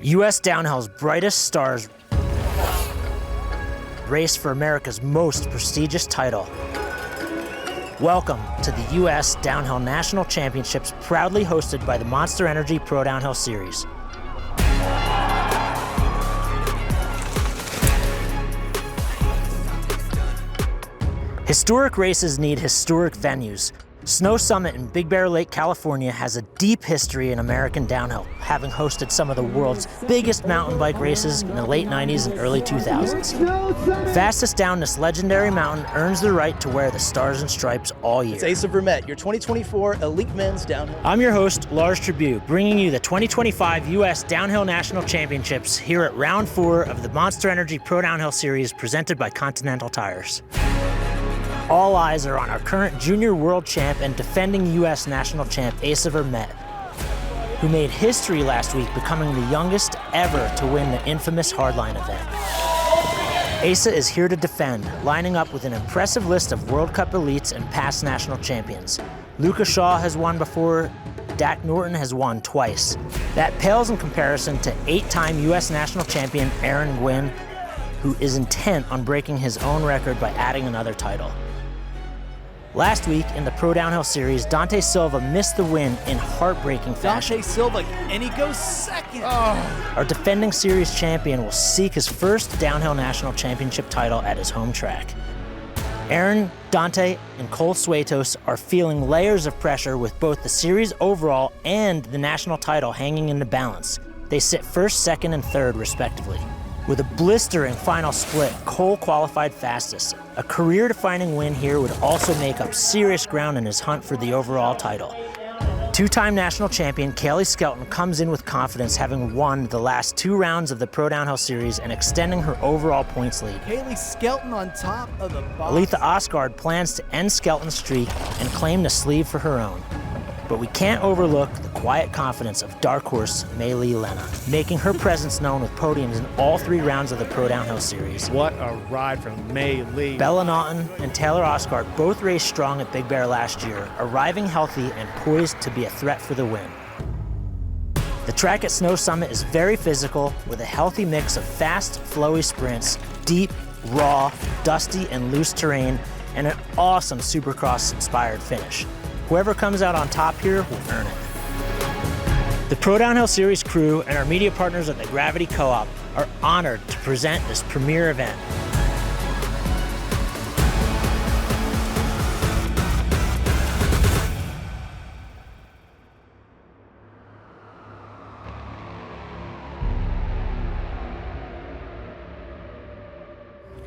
U.S. Downhill's brightest stars race for America's most prestigious title. Welcome to the U.S. Downhill National Championships, proudly hosted by the Monster Energy Pro Downhill Series. Historic races need historic venues. Snow Summit in Big Bear Lake, California has a deep history in American downhill, having hosted some of the world's biggest mountain bike races in the late 90s and early 2000s. Fastest down this legendary mountain earns the right to wear the stars and stripes all year. It's Asa Vermette, your 2024 Elite Men's Downhill. I'm your host, Lars Tribute, bringing you the 2025 U.S. Downhill National Championships here at Round 4 of the Monster Energy Pro Downhill Series presented by Continental Tires. All eyes are on our current junior world champ and defending U.S. national champ, Asa Vermette, who made history last week, becoming the youngest ever to win the infamous hardline event. Asa is here to defend, lining up with an impressive list of World Cup elites and past national champions. Luca Shaw has won before, Dakotah Norton has won twice. That pales in comparison to 8-time U.S. national champion Gwin, who is intent on breaking his own record by adding another title. Last week in the Pro Downhill Series, Dante Silva missed the win in heartbreaking fashion. Dante Silva, and he goes second. Our defending series champion will seek his first Downhill National Championship title at his home track. Aaron, Dante, and Cole Suetos are feeling layers of pressure with both the series overall and the national title hanging in the balance. They sit first, second, and third, respectively. With a blistering final split, Cole qualified fastest. A career-defining win here would also make up serious ground in his hunt for the overall title. Two-time national champion Kailey Skelton comes in with confidence, having won the last 2 rounds of the Pro Downhill Series and extending her overall points lead. Kailey Skelton on top of the box. Aletha Ostgaard plans to end Skelton's streak and claim the sleeve for her own. But we can't overlook the quiet confidence of dark horse Maylei Leaneagh, making her presence known with podiums in all 3 rounds of the Pro Downhill Series. What a ride from Maylei. Isabella Naughton and Taylor Ostgaard both raced strong at Big Bear last year, arriving healthy and poised to be a threat for the win. The track at Snow Summit is very physical, with a healthy mix of fast, flowy sprints, deep, raw, dusty, and loose terrain, and an awesome Supercross-inspired finish. Whoever comes out on top here will earn it. The Pro Downhill Series crew and our media partners at the Gravity Co-op are honored to present this premier event.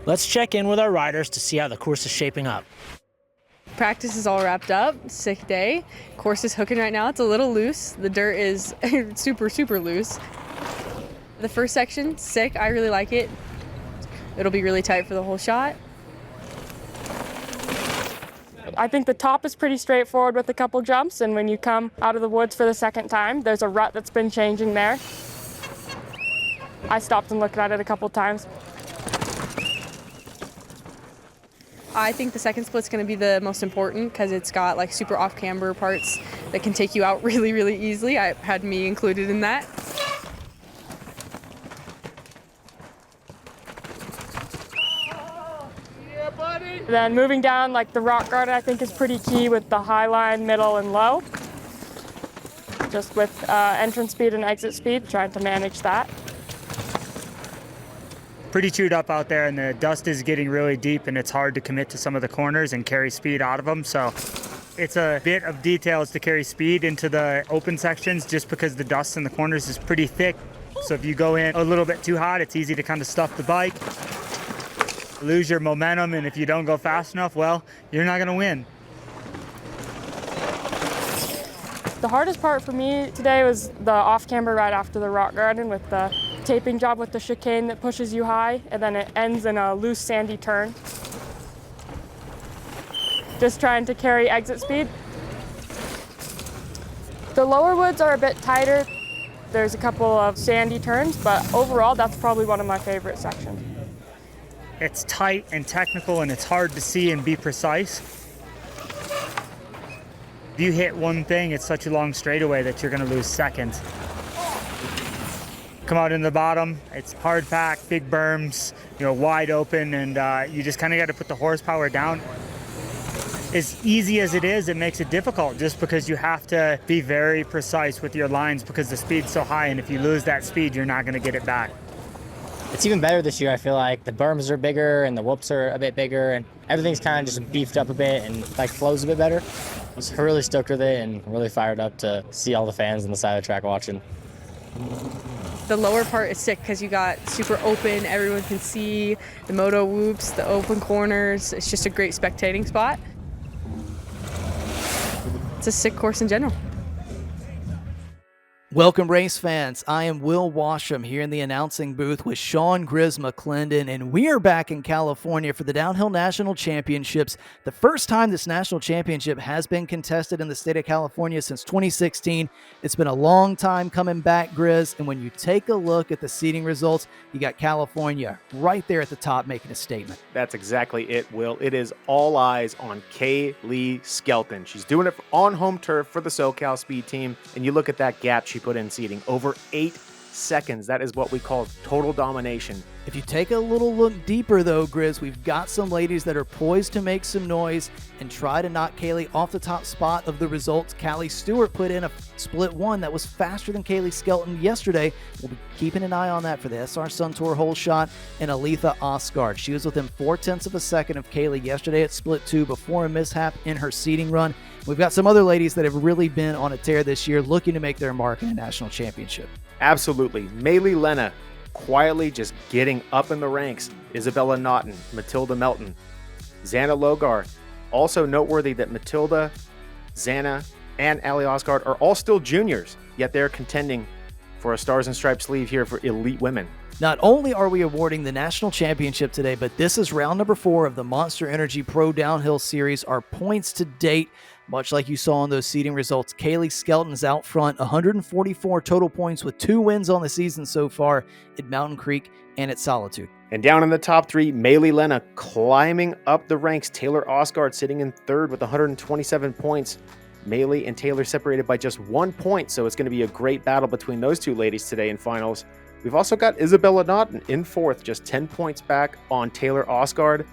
Let's check in with our riders to see how the course is shaping up. Practice is all wrapped up. Sick day. Course is hooking right now. It's a little loose. The dirt is super, super loose. The first section, sick. I really like it. It'll be really tight for the whole shot. I think the top is pretty straightforward with a couple jumps, and when you come out of the woods for the second time, there's a rut that's been changing there. I stopped and looked at it a couple times. I think the second split's going to be the most important because it's got like super off-camber parts that can take you out really, really easily. I had me included in that. Yeah, buddy. Then moving down, like the rock garden, I think is pretty key with the high line, middle, and low. Just with entrance speed and exit speed, trying to manage that. Pretty chewed up out there, and the dust is getting really deep, and it's hard to commit to some of the corners and carry speed out of them. So it's a bit of details to carry speed into the open sections just because the dust in the corners is pretty thick. So if you go in a little bit too hot, it's easy to kind of stuff the bike, lose your momentum, and if you don't go fast enough, well, you're not going to win. The hardest part for me today was the off-camber ride after the rock garden with the taping job with the chicane that pushes you high, and then it ends in a loose sandy turn. Just trying to carry exit speed. The lower woods are a bit tighter. There's a couple of sandy turns, but overall that's probably one of my favorite sections. It's tight and technical, and it's hard to see and be precise. If you hit one thing, it's such a long straightaway that you're going to lose seconds. come out in the bottom. It's hard pack, big berms, wide open, and you just kind of got to put the horsepower down. As easy as it is, it makes it difficult just because you have to be very precise with your lines because the speed's so high, and if you lose that speed, you're not going to get it back. It's even better this year. I feel like the berms are bigger and the whoops are a bit bigger and everything's kind of just beefed up a bit and flows a bit better. I was really stoked with it and really fired up to see all the fans on the side of the track watching. The lower part is sick because you got super open, everyone can see the moto whoops, the open corners. It's just a great spectating spot. It's a sick course in general. Welcome, race fans. I am Will Washam here in the announcing booth with Sean Grizz McClendon, and we are back in California for the Downhill National Championships. The first time this national championship has been contested in the state of California since 2016. It's been a long time coming back, Grizz, and when you take a look at the seeding results, you got California right there at the top making a statement. That's exactly it, Will. It is all eyes on Kailey Skelton. She's doing it on home turf for the SoCal Speed Team, and you look at that gap she put in seating, over 8 seconds. That is what we call total domination. If you take a little look deeper, though, Grizz, we've got some ladies that are poised to make some noise and try to knock Kailey off the top spot of the results. Callie Stewart put in a split 1 that was faster than Kailey Skelton yesterday. We'll be keeping an eye on that for the SR Sun Tour hole shot. And Aletha Ostgaard, she was within 0.4 of a second of Kailey yesterday at split 2 before a mishap in her seeding run. We've got some other ladies that have really been on a tear this year looking to make their mark in a national championship. Absolutely. Maylei Leaneagh quietly just getting up in the ranks. Isabella Naughton, Matilda Melton, Zanna Logar. Also noteworthy that Matilda, Zanna, and Aleatha Ostgaard are all still juniors, yet they're contending for a Stars and Stripes sleeve here for elite women. Not only are we awarding the national championship today, but this is round number 4 of the Monster Energy Pro Downhill Series. Our points to date, much like you saw in those seeding results, Kailey Skelton's out front, 144 total points with 2 wins on the season so far at Mountain Creek and at Solitude. And down in the top 3, Maylei Leaneagh climbing up the ranks. Taylor Ostgaard sitting in 3rd with 127 points. Maylei and Taylor separated by just 1 point, so it's going to be a great battle between those two ladies today in finals. We've also got Isabella Naughton in 4th, just 10 points back on Taylor Ostgaard.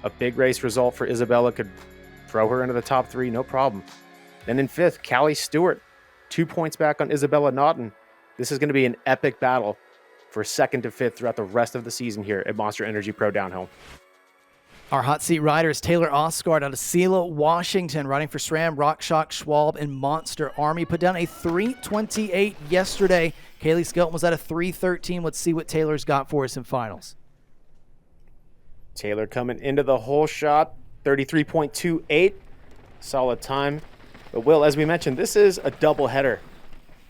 A big race result for Isabella could throw her into the top 3, no problem. Then in 5th, Callie Stewart, 2 points back on Isabella Naughton. This is going to be an epic battle for 2nd to 5th throughout the rest of the season here at Monster Energy Pro Downhill. Our hot seat rider is Taylor Ostgaard out of Selah, Washington, riding for SRAM, RockShox, Schwalbe, and Monster Army. Put down a 3:28 yesterday. Kailey Skelton was at a 3:13. Let's see what Taylor's got for us in finals. Taylor coming into the whole shot, 33.28. Solid time. But Will, as we mentioned, this is a doubleheader.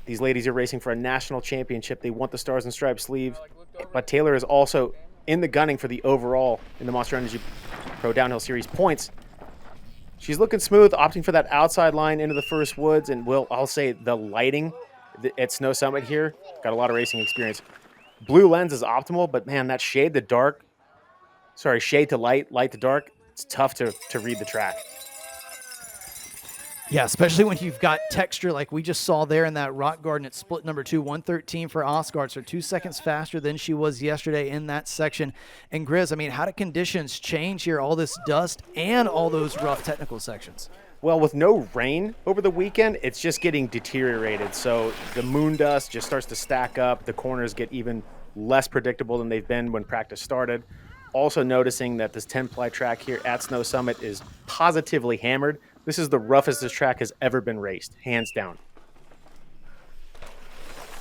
These ladies are racing for a national championship. They want the Stars and Stripes sleeve. But Taylor is also in the gunning for the overall in the Monster Energy Pro Downhill Series points. She's looking smooth, opting for that outside line into the first woods. And Will, I'll say the lighting at Snow Summit here, got a lot of racing experience. Blue lens is optimal, but man, that shade to light, light to dark, it's tough to read the track. Yeah, especially when you've got texture like we just saw there in that rock garden at split number 2, 1:13 for Ostgaard, so 2 seconds faster than she was yesterday in that section. And Grizz, I mean, how do conditions change here, all this dust and all those rough technical sections? Well, with no rain over the weekend, it's just getting deteriorated. So the moon dust just starts to stack up. The corners get even less predictable than they've been when practice started. Also noticing that this 10-ply track here at Snow Summit is positively hammered. This is the roughest this track has ever been raced, hands down.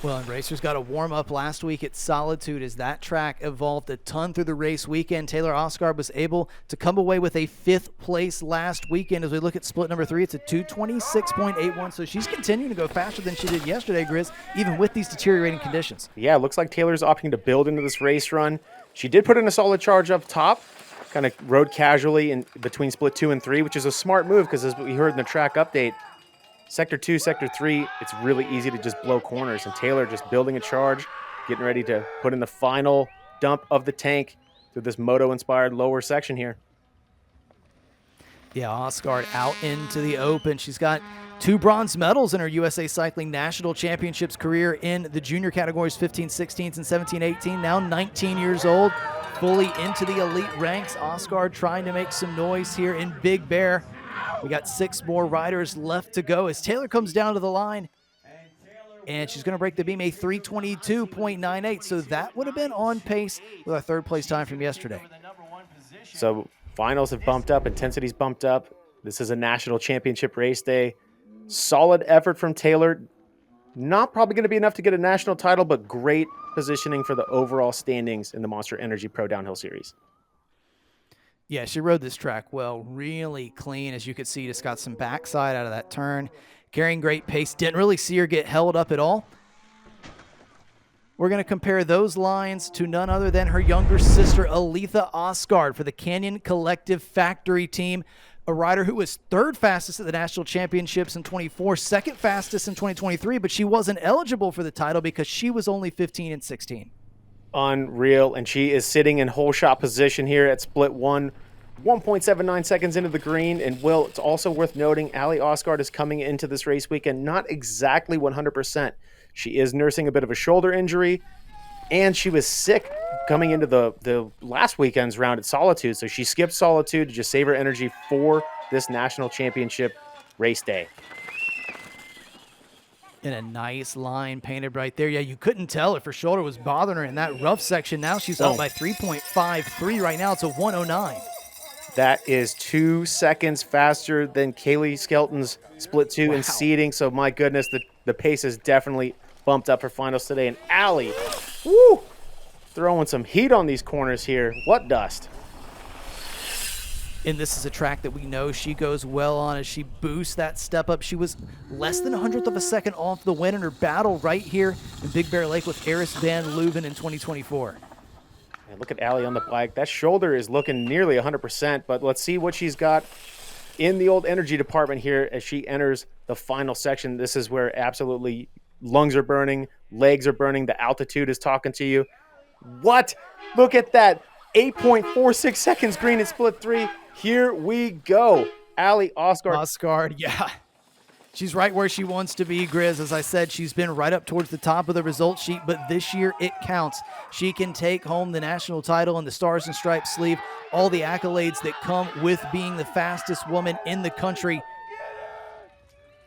Well, and racers got a warm-up last week at Solitude as that track evolved a ton through the race weekend. Taylor Ostgaard was able to come away with a 5th place last weekend. As we look at split number 3, it's a 2:26.81, so she's continuing to go faster than she did yesterday, Grizz, even with these deteriorating conditions. Yeah, it looks like Taylor's opting to build into this race run. She did put in a solid charge up top, kind of rode casually in between split 2 and 3, which is a smart move because as we heard in the track update, Sector 2, Sector 3, it's really easy to just blow corners. And Taylor just building a charge, getting ready to put in the final dump of the tank through this moto-inspired lower section here. Yeah, Ostgaard out into the open. She's got 2 bronze medals in her USA Cycling National Championships career in the junior categories 15, 16s, and 17, 18. Now 19 years old, fully into the elite ranks. Ostgaard trying to make some noise here in Big Bear. We got 6 more riders left to go as Taylor comes down to the line. And she's going to break the beam, a 3:22.98. So that would have been on pace with our 3rd place time from yesterday. So finals have bumped up, intensity's bumped up. This is a national championship race day. Solid effort from Taylor. Not probably going to be enough to get a national title, but great positioning for the overall standings in the Monster Energy Pro Downhill Series. Yeah, she rode this track well, really clean. As you could see, just got some backside out of that turn. Carrying great pace. Didn't really see her get held up at all. We're going to compare those lines to none other than her younger sister, Aletha Ostgaard, for the Canyon Collective Factory team. A rider who was 3rd fastest at the National Championships in 24, 2nd fastest in 2023, but she wasn't eligible for the title because she was only 15 and 16. Unreal, and she is sitting in whole shot position here at split 1, 1.79 seconds into the green. And Will, it's also worth noting Aletha Ostgaard is coming into this race weekend not exactly 100%. She is nursing a bit of a shoulder injury, and she was sick coming into the last weekend's round at Solitude, so she skipped Solitude to just save her energy for this national championship race day. And a nice line painted right there. Yeah, you couldn't tell if her shoulder was bothering her in that rough section. Now she's up by 3.53 right now. It's a 109. That is 2 seconds faster than Kailey Skelton's split 2 in seeding. So my goodness, the pace is definitely bumped up for finals today. And Allie, woo, throwing some heat on these corners here. What dust. And this is a track that we know she goes well on as she boosts that step up. She was less than 100th of a second off the win in her battle right here in Big Bear Lake with Eris van Leuven in 2024. And look at Allie on the bike. That shoulder is looking nearly 100%, but let's see what she's got in the old energy department here as she enters the final section. This is where absolutely lungs are burning, legs are burning, the altitude is talking to you. What? Look at that. 8.46 seconds green in split 3. Here we go. Aletha Ostgaard. Ostgaard, yeah. She's right where she wants to be, Grizz. As I said, she's been right up towards the top of the result sheet, but this year it counts. She can take home the national title and the Stars and Stripes sleeve, all the accolades that come with being the fastest woman in the country.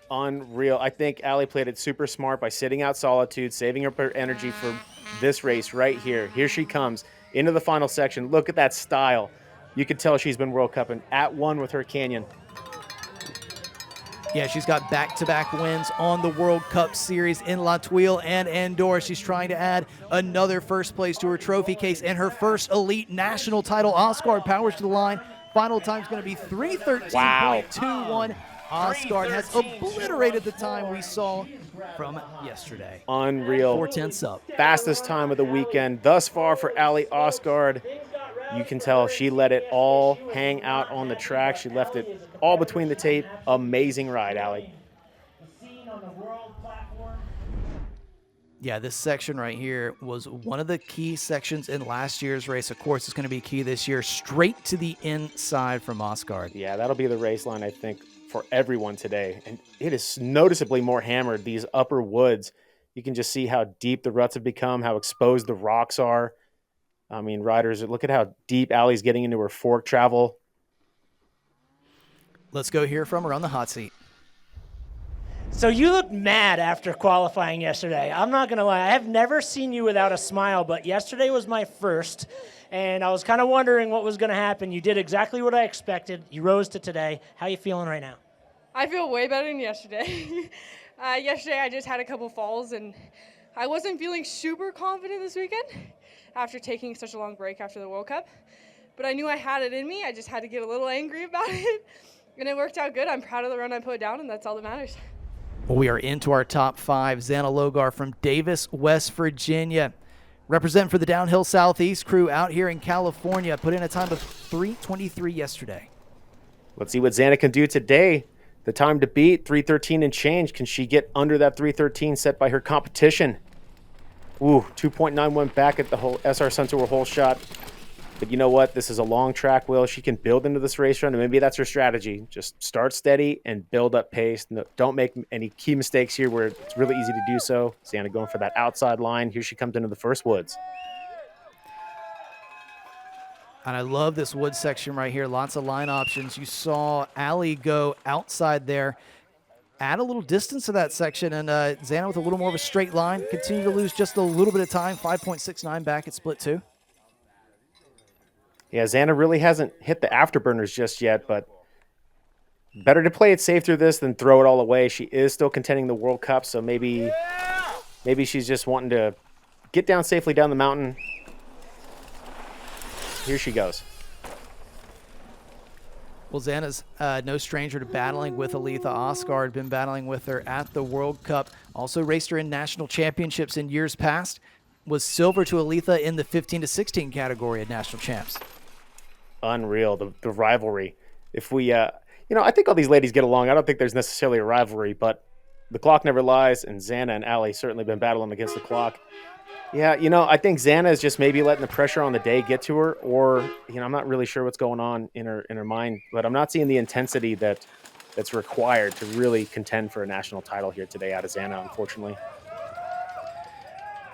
Unreal. I think Allie played it super smart by sitting out Solitude, saving up her energy for this race right here. Here she comes into the final section. Look at that style. You can tell she's been World Cupping at one with her Canyon. Yeah, she's got back-to-back wins on the World Cup Series in La Tuile and Andorra. She's trying to add another first place to her trophy case and her first elite national title. Ostgaard powers to the line. Final time's going to be 3:13.21. Ostgaard has obliterated the time we saw from yesterday. Unreal. 4/10 up. Fastest time of the weekend thus far for Aletha Ostgaard. You can tell she let it all hang out on the track. She left it all between the tape. Amazing ride, Allie. Yeah, this section right here was one of the key sections in last year's race. Of course, it's going to be key this year. Straight to the inside from Ostgaard. Yeah, that'll be the race line, I think, for everyone today. And it is noticeably more hammered, these upper woods. You can just see how deep the ruts have become, how exposed the rocks are. I mean, riders, look at how deep Allie's getting into her fork travel. Let's go hear from her on the hot seat. So you looked mad after qualifying yesterday. I'm not going to lie. I have never seen you without a smile, but yesterday was my first, and I was kind of wondering what was going to happen. You did exactly what I expected. You rose to today. How are you feeling right now? I feel way better than yesterday. Yesterday I just had a couple falls, and I wasn't feeling super confident this weekend after taking such a long break after the World Cup. But I knew I had it in me. I just had to get a little angry about it, and it worked out good. I'm proud of the run I put down, and that's all that matters. Well, we are into our top 5. Zanna Logar from Davis, West Virginia. Represent for the Downhill Southeast crew out here in California. Put in a time of 3:23 yesterday. Let's see what Zanna can do today. The time to beat, 3:13 and change. Can she get under that 3:13 set by her competition? Ooh, 2.91 back at the whole SR Suntour whole shot. But you know what? This is a long track, Will. She can build into this race run, and maybe that's her strategy. Just start steady and build up pace. No, don't make any key mistakes here where it's really easy to do so. Zanna going for that outside line. Here she comes into the first woods. And I love this wood section right here. Lots of line options. You saw Ali go outside there. Add a little distance to that section, and Zanna with a little more of a straight line. Continue to lose just a little bit of time. 5.69 back at split 2. Yeah, Zanna really hasn't hit the afterburners just yet, but better to play it safe through this than throw it all away. She is still contending the World Cup, so maybe she's just wanting to get down safely down the mountain. Here she goes. Well, Zanna's no stranger to battling with Aletha Ostgaard. Been battling with her at the World Cup. Also raced her in national championships in years past. Was silver to Aletha in the 15 to 16 category at national champs. Unreal, the rivalry. If we, I think all these ladies get along. I don't think there's necessarily a rivalry, but the clock never lies, and Zanna and Ali certainly been battling against the clock. Yeah, I think Zanna is just maybe letting the pressure on the day get to her, or, I'm not really sure what's going on in her mind, but I'm not seeing the intensity that's required to really contend for a national title here today out of Zanna, unfortunately.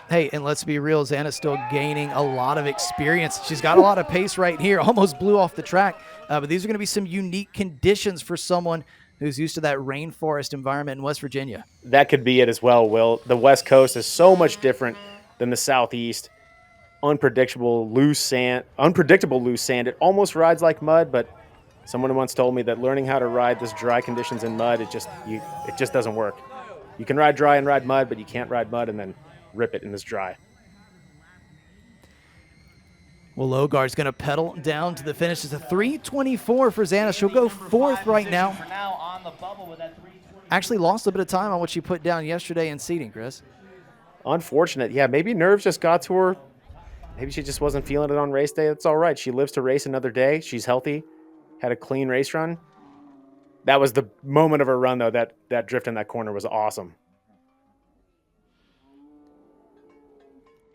Hey, and let's be real, Zanna's still gaining a lot of experience. She's got a lot of pace right here, almost blew off the track. But these are going to be some unique conditions for someone who's used to that rainforest environment in West Virginia. That could be it as well, Will. The West Coast is so much different than the Southeast. Unpredictable loose sand. It almost rides like mud, but someone once told me that learning how to ride this dry conditions in mud, it just doesn't work. You can ride dry and ride mud, but you can't ride mud and then rip it in this dry. Well, Logar's going to pedal down to the finish. It's a 3:24 for Zanna. She'll go fourth right now. Actually lost a bit of time on what she put down yesterday in seating, Chris. Unfortunate. Yeah, maybe nerves just got to her. Maybe she just wasn't feeling it on race day. That's all right. She lives to race another day. She's healthy. Had a clean race run. That was the moment of her run, though. That drift in that corner was awesome.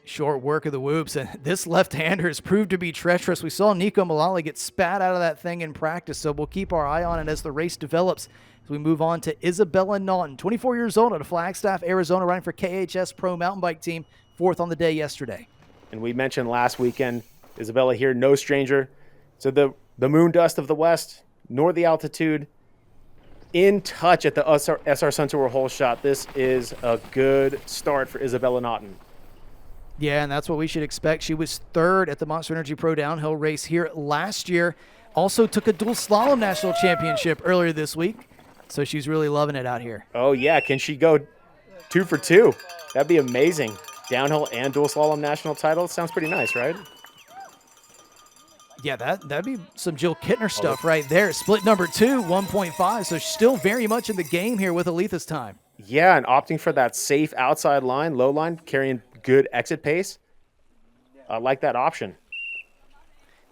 Short work of the whoops, and this left-hander has proved to be treacherous. We saw Nico Malala get spat out of that thing in practice, so we'll keep our eye on it as the race develops. As we move on to Isabella Naughton, 24 years old out of Flagstaff, Arizona, riding for KHS Pro Mountain Bike Team, fourth on the day yesterday. And we mentioned last weekend, Isabella here, no stranger. So the moon dust of the West, nor the altitude, in touch at the SR Sun Tour hole shot. This is a good start for Isabella Naughton. Yeah, and that's what we should expect. She was third at the Monster Energy Pro Downhill race here last year. Also took a dual slalom national championship earlier this week. So she's really loving it out here. Oh, yeah. Can she go 2 for 2? That'd be amazing. Downhill and dual slalom national title. Sounds pretty nice, right? Yeah, that'd be some Jill Kittner stuff right there. Split number 2, 1.5. So she's still very much in the game here with Aletha's time. Yeah, and opting for that safe outside line, low line, carrying good exit pace. I like that option.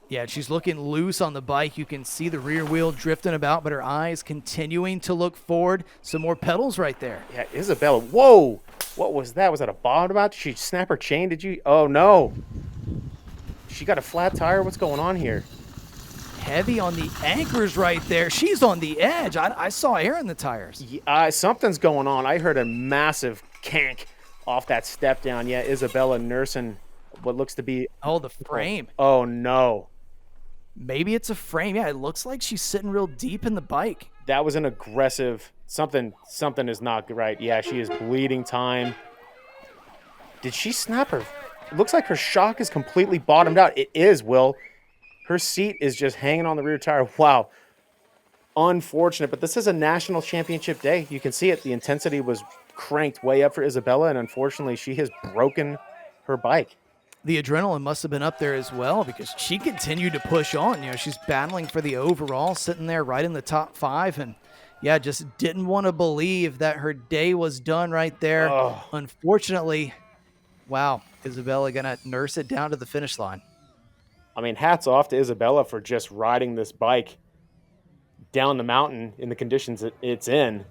Yeah, she's looking loose on the bike. You can see the rear wheel drifting about, but her eyes continuing to look forward. Some more pedals right there. Yeah, Isabella. Whoa! What was that? Was that a bottom out? Did she snap her chain? Did you? Oh, no. She got a flat tire? What's going on here? Heavy on the anchors right there. She's on the edge. I saw air in the tires. Yeah, something's going on. I heard a massive cank off that step down. Yeah, Isabella nursing what looks to be... Oh, the frame. Oh, no. Maybe it's a frame. Yeah, it looks like she's sitting real deep in the bike. That was an aggressive... Something is not right. Yeah, she is bleeding time. Did she snap her? It looks like her shock is completely bottomed out. It is, Will. Her seat is just hanging on the rear tire. Wow. Unfortunate, but this is a national championship day. You can see it. The intensity was cranked way up for Isabella, and unfortunately, she has broken her bike. The adrenaline must have been up there as well because she continued to push on. You know, she's battling for the overall, sitting there right in the top 5, and yeah, just didn't want to believe that her day was done right there. Oh. Unfortunately, wow, Isabella gonna nurse it down to the finish line. I mean, hats off to Isabella for just riding this bike down the mountain in the conditions it's in.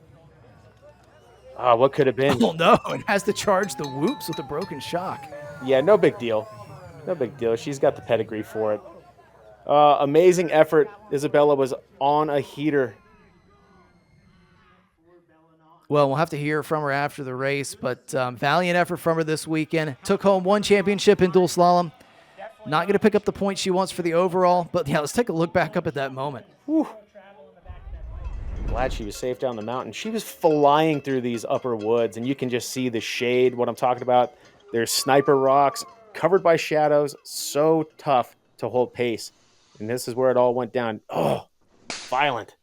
What could have been? Oh, no, and has to charge the whoops with a broken shock. Yeah, no big deal. No big deal. She's got the pedigree for it. Amazing effort. Isabella was on a heater. Well, we'll have to hear from her after the race, but valiant effort from her this weekend. Took home 1 championship in dual slalom. Not going to pick up the points she wants for the overall, but yeah, let's take a look back up at that moment. Whew. Glad she was safe down the mountain. She was flying through these upper woods, and you can just see the shade, what I'm talking about. There's sniper rocks covered by shadows, so tough to hold pace. And this is where it all went down. Oh, violent.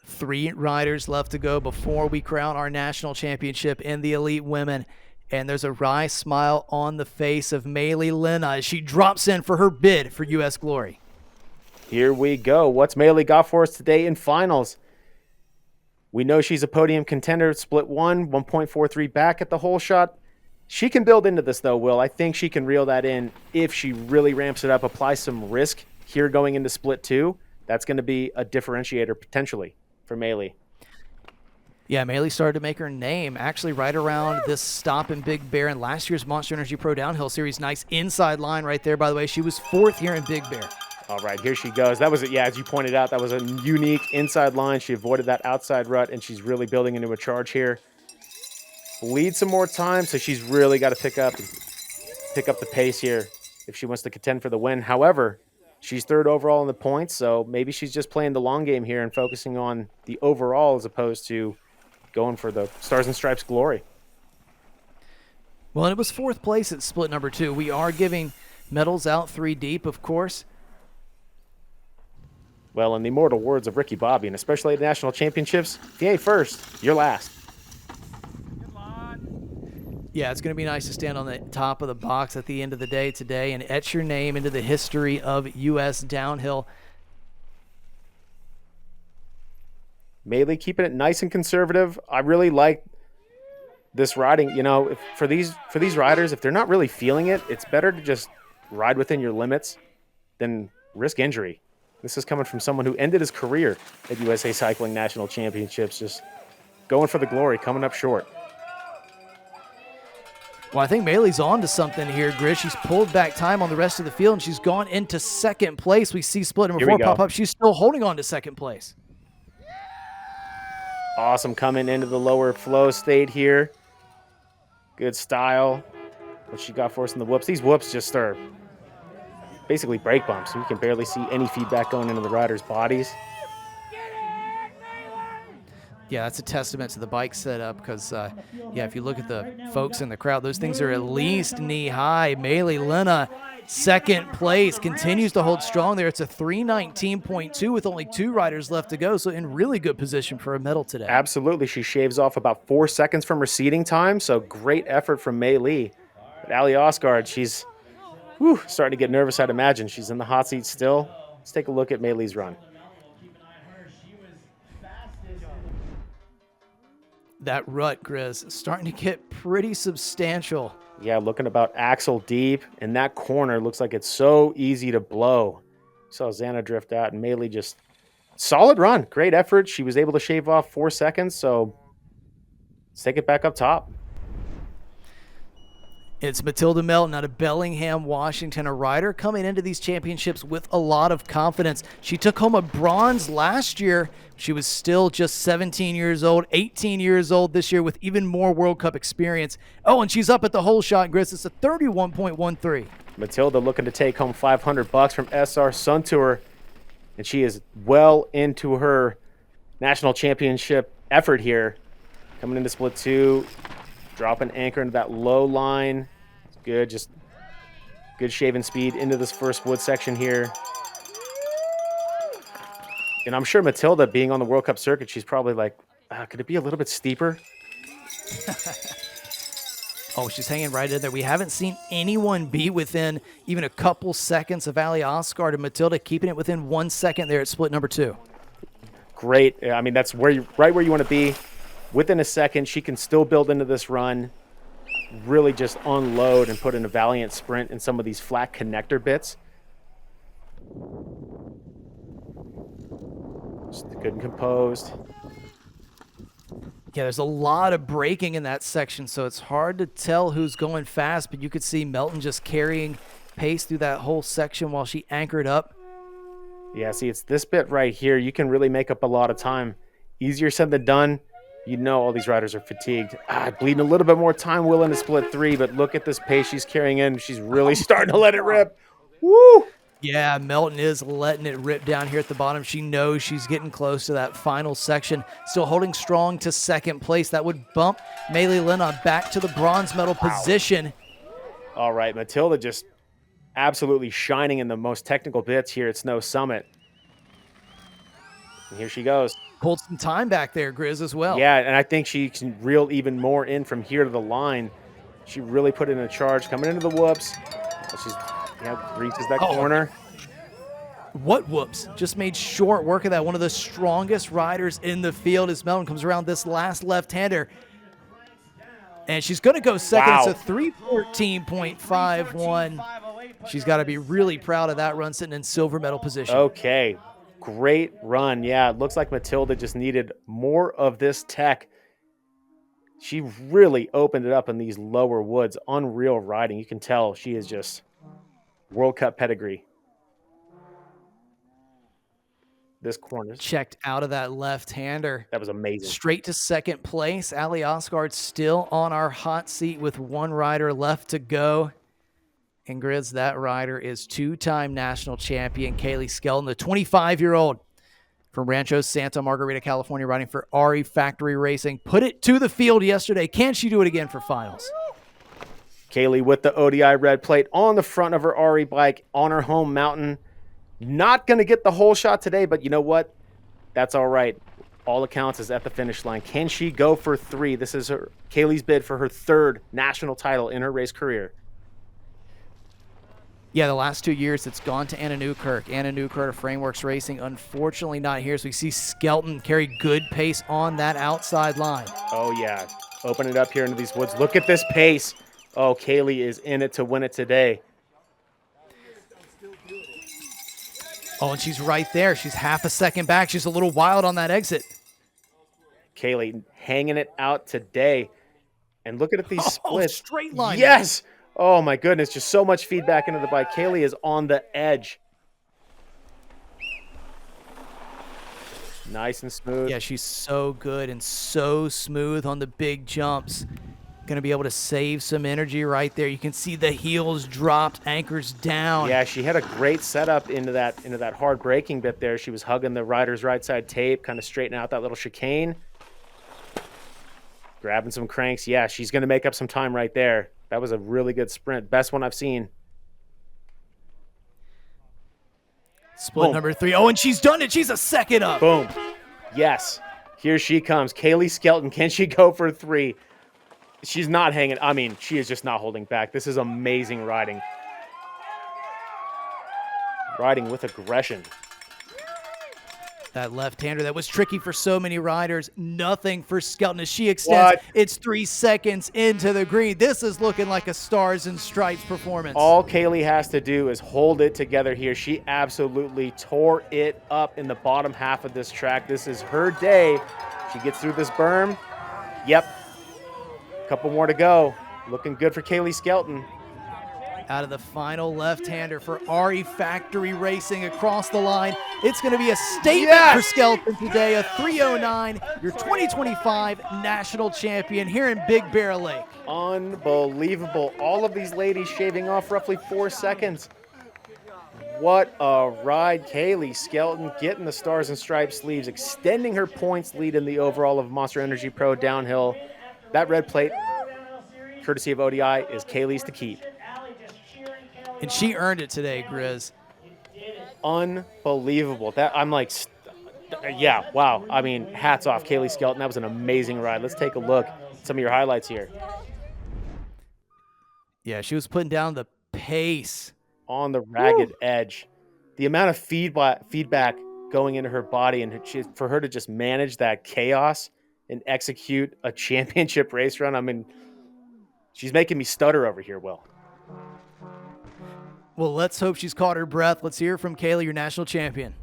3 riders left to go before we crown our national championship in the elite women. And there's a wry smile on the face of Maylei Leaneagh as she drops in for her bid for U.S. glory. Here we go. What's Maylei got for us today in finals? We know she's a podium contender, split 1.43 back at the whole shot. She can build into this, though, Will. I think she can reel that in if she really ramps it up, apply some risk here going into split 2. That's going to be a differentiator potentially for Maylei. Yeah, Maylei started to make her name actually right around this stop in Big Bear in last year's Monster Energy Pro Downhill Series. Nice inside line right there, by the way. She was 4th here in Big Bear. All right, here she goes. That was, yeah, as you pointed out, that was a unique inside line. She avoided that outside rut, and she's really building into a charge here. Bleed some more time, so she's really got to pick up the pace here if she wants to contend for the win. However, she's 3rd overall in the points, so maybe she's just playing the long game here and focusing on the overall as opposed to going for the Stars and Stripes glory. Well, and it was 4th place at split number 2. We are giving medals out 3 deep, of course. Well, in the immortal words of Ricky Bobby, and especially at the national championships, if you ain't first, you're last. Yeah, it's going to be nice to stand on the top of the box at the end of the day today and etch your name into the history of U.S. downhill. Maylei keeping it nice and conservative. I really like this riding. You know, for these riders, if they're not really feeling it, it's better to just ride within your limits than risk injury. This is coming from someone who ended his career at USA Cycling National Championships, just going for the glory, coming up short. Well, I think Mayleigh's on to something here, Grizz. She's pulled back time on the rest of the field, and she's gone into 2nd place. We see split number 4 pop up. She's still holding on to 2nd place. Awesome coming into the lower flow state here. Good style. What she got for us in the whoops. These whoops just are basically brake bumps. You can barely see any feedback going into the riders' bodies. Yeah, that's a testament to the bike setup because, yeah, if you look at the folks in the crowd, those things are at least knee-high. Maylei Leaneagh, 2nd place, continues to hold strong there. It's a 3:19.2 with only 2 riders left to go, so in really good position for a medal today. Absolutely. She shaves off about 4 seconds from her seating time, so great effort from Maylei. But Aletha Ostgaard, she's starting to get nervous, I'd imagine. She's in the hot seat still. Let's take a look at Mayleigh's run. That rut, Grizz, starting to get pretty substantial. Yeah, looking about axle deep, and that corner looks like it's so easy to blow. Saw Zanna drift out, and Maylei just solid run. Great effort. She was able to shave off 4 seconds, so let's take it back up top. It's Matilda Melton out of Bellingham, Washington, a rider coming into these championships with a lot of confidence. She took home a bronze last year. She was still just 17 years old, 18 years old this year with even more World Cup experience. Oh, and she's up at the whole shot, Gris. It's a 31.13. Matilda looking to take home $500 from SR Sun Tour, and she is well into her national championship effort here. Coming into split 2, dropping anchor into that low line. It's good, just good shaving speed into this first wood section here. And I'm sure Matilda, being on the World Cup circuit, she's probably like, could it be a little bit steeper? Oh, she's hanging right in there. We haven't seen anyone be within even a couple seconds of Aletha Ostgaard, and Matilda keeping it within 1 second there at split number 2. Great. I mean, that's right where you want to be. Within a second, she can still build into this run, really just unload and put in a valiant sprint in some of these flat connector bits. Just good and composed. Yeah, there's a lot of braking in that section, so it's hard to tell who's going fast, but you could see Melton just carrying pace through that whole section while she anchored up. Yeah, see, it's this bit right here. You can really make up a lot of time. Easier said than done. You know all these riders are fatigued. Bleeding a little bit more time, willing to split 3, but look at this pace she's carrying in. She's really starting to let it rip. Woo! Yeah, Melton is letting it rip down here at the bottom. She knows she's getting close to that final section. Still holding strong to second place. That would bump Maylei Leaneagh back to the bronze medal position. All right, Matilda just absolutely shining in the most technical bits here at Snow Summit. And here she goes. Pulled some time back there, Grizz, as well. Yeah, and I think she can reel even more in from here to the line. She really put in a charge coming into the whoops. She's reaches that corner. What whoops? Just made short work of that. One of the strongest riders in the field as Melton comes around this last left-hander. And she's going to go second. Wow. It's a 3:14.51. She's got to be really proud of that run, sitting in silver medal position. Okay, great run. Yeah, it looks like Matilda just needed more of this tech. She really opened it up in these lower woods. Unreal riding. You can tell she is just World Cup pedigree. This corner. Checked out of that left-hander. That was amazing. Straight to second place. Aletha Ostgaard still on our hot seat with one rider left to go. And Grizz, that rider is two-time national champion Kailey Skelton, the 25-year-old from Rancho Santa Margarita, California, riding for RE Factory Racing. Put it to the field yesterday. Can she do it again for finals? Kailey with the ODI red plate on the front of her RE bike on her home mountain. Not going to get the whole shot today, but you know what? That's all right. All accounts is at the finish line. Can she go for 3? This is Kailey's bid for her 3rd national title in her race career. Yeah, the last 2 years it's gone to Anna Newkirk. Anna Newkirk of Frameworks Racing, unfortunately not here. So we see Skelton carry good pace on that outside line. Oh, yeah. Open it up here into these woods. Look at this pace. Oh, Kailey is in it to win it today. Oh, and she's right there. She's half a second back. She's a little wild on that exit. Kailey hanging it out today. And look at these splits. Straight line. Yes. Oh, my goodness. Just so much feedback into the bike. Kailey is on the edge. Nice and smooth. Yeah, she's so good and so smooth on the big jumps. Going to be able to save some energy right there. You can see the heels dropped, anchors down. Yeah, she had a great setup into that hard braking bit there. She was hugging the rider's right side tape, kind of straightening out that little chicane. Grabbing some cranks. Yeah, she's going to make up some time right there. That was a really good sprint. Best one I've seen. Split Boom. number 3. Oh, and she's done it. She's a second up. Boom. Yes. Here she comes. Kailey Skelton. Can she go for 3? She's not hanging. I mean, she is just not holding back. This is amazing riding. Riding with aggression. That left-hander that was tricky for so many riders. Nothing for Skelton as she extends. It's 3 seconds into the green. This is looking like a Stars and Stripes performance. All Kailey has to do is hold it together here. She absolutely tore it up in the bottom half of this track. This is her day. She gets through this berm. Yep. Couple more to go. Looking good for Kailey Skelton. Out of the final left-hander for RE Factory Racing across the line. It's going to be a statement for Skelton today. A 3:09, your 2025 national champion here in Big Bear Lake. Unbelievable. All of these ladies shaving off roughly 4 seconds. What a ride. Kailey Skelton getting the Stars and Stripes sleeves, extending her points lead in the overall of Monster Energy Pro downhill. That red plate, courtesy of ODI, is Kailey's to keep. And she earned it today, Grizz. Unbelievable. That I'm like, yeah, wow. I mean, hats off, Kailey Skelton. That was an amazing ride. Let's take a look at some of your highlights here. Yeah, she was putting down the pace. On the ragged edge. The amount of feedback going into her body, and for her to just manage that chaos and execute a championship race run. I mean, she's making me stutter over here, Will. Well, let's hope she's caught her breath. Let's hear from Kailey, your national champion.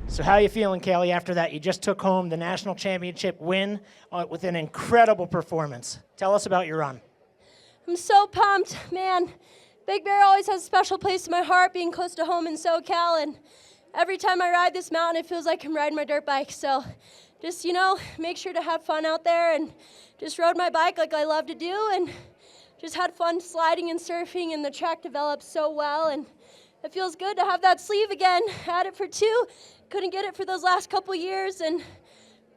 So how are you feeling, Kailey, after that? You just took home the national championship win with an incredible performance. Tell us about your run. I'm so pumped, man. Big Bear always has a special place in my heart, being close to home in SoCal, and every time I ride this mountain, it feels like I'm riding my dirt bike. So just, make sure to have fun out there, and just rode my bike like I love to do, and just had fun sliding and surfing, and the track developed so well, and it feels good to have that sleeve again. Had it for 2, couldn't get it for those last couple years, and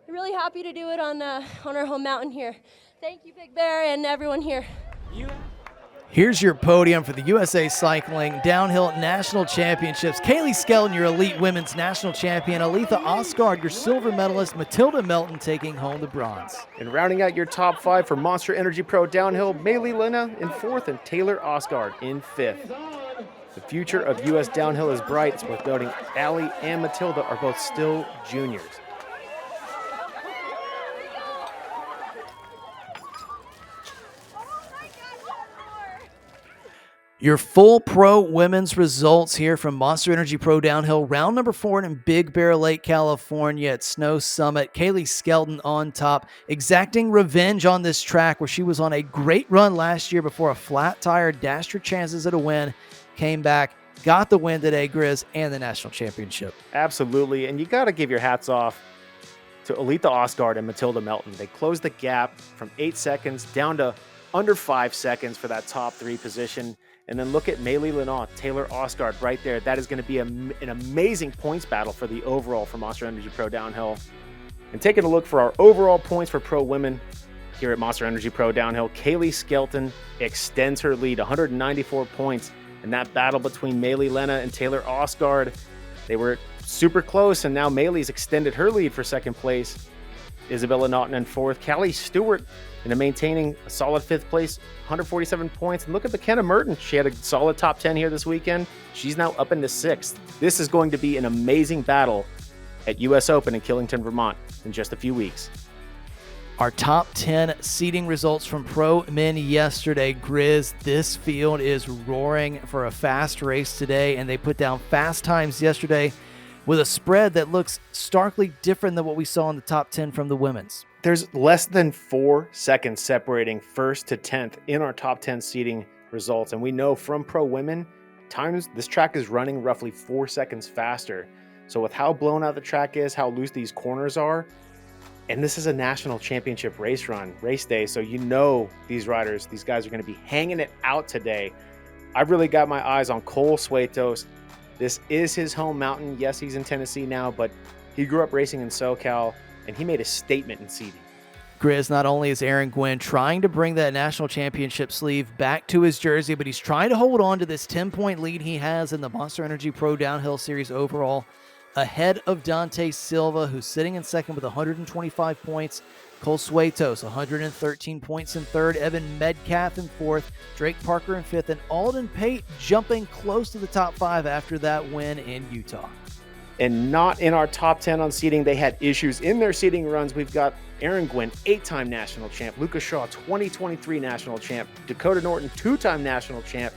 I'm really happy to do it on our home mountain here. Thank you, Big Bear, and everyone here. Here's your podium for the USA Cycling Downhill National Championships. Kailey Skelton, your elite women's national champion. Aletha Ostgaard, your silver medalist. Matilda Melton taking home the bronze. And rounding out your top 5 for Monster Energy Pro Downhill, Maylei Leaneagh in 4th and Taylor Ostgaard in 5th. The future of U.S. Downhill is bright. It's worth noting Allie and Matilda are both still juniors. Your full pro women's results here from Monster Energy Pro Downhill. Round number 4 in Big Bear Lake, California at Snow Summit. Kailey Skelton on top, exacting revenge on this track where she was on a great run last year before a flat tire dashed her chances at a win. Came back, got the win today, Grizz, and the national championship. Absolutely, and you got to give your hats off to Aletha Ostgaard and Matilda Melton. They closed the gap from 8 seconds down to under 5 seconds for that top 3 position. And then look at Maylei Leaneagh, Taylor Ostgaard right there. That is going to be an amazing points battle for the overall for Monster Energy Pro Downhill. And taking a look for our overall points for pro women here at Monster Energy Pro Downhill, Kailey Skelton extends her lead, 194 points. And that battle between Maylei Leaneagh and Taylor Ostgaard, they were super close, and now Mayleigh's extended her lead for 2nd place. Isabella Naughton in 4th. Callie Stewart maintaining a solid 5th place, 147 points. And look at McKenna Merton. She had a solid top 10 here this weekend. She's now up into 6th. This is going to be an amazing battle at US Open in Killington, Vermont in just a few weeks. Our top 10 seeding results from pro men yesterday. Grizz, this field is roaring for a fast race today, and they put down fast times yesterday with a spread that looks starkly different than what we saw in the top 10 from the women's. There's less than 4 seconds separating 1st to 10th in our top 10 seeding results. And we know from pro women, times this track is running roughly 4 seconds faster. So with how blown out the track is, how loose these corners are, and this is a national championship race day. So you know these riders, these guys are going to be hanging it out today. I've really got my eyes on Cole Suetos. This is his home mountain. Yes, he's in Tennessee now, but he grew up racing in SoCal, and he made a statement in seeding. Grizz, not only is Aaron Gwin trying to bring that national championship sleeve back to his jersey, but he's trying to hold on to this 10-point lead he has in the Monster Energy Pro Downhill Series overall, ahead of Dante Silva, who's sitting in 2nd with 125 points. Cole Suetos, 113 points in 3rd. Evan Medcalf in 4th. Drake Parker in 5th. And Alden Pate jumping close to the top 5 after that win in Utah. And not in our top 10 on seeding. They had issues in their seeding runs. We've got Aaron Gwin, 8-time national champ. Luca Shaw, 2023 national champ. Dakotah Norton, 2-time national champ.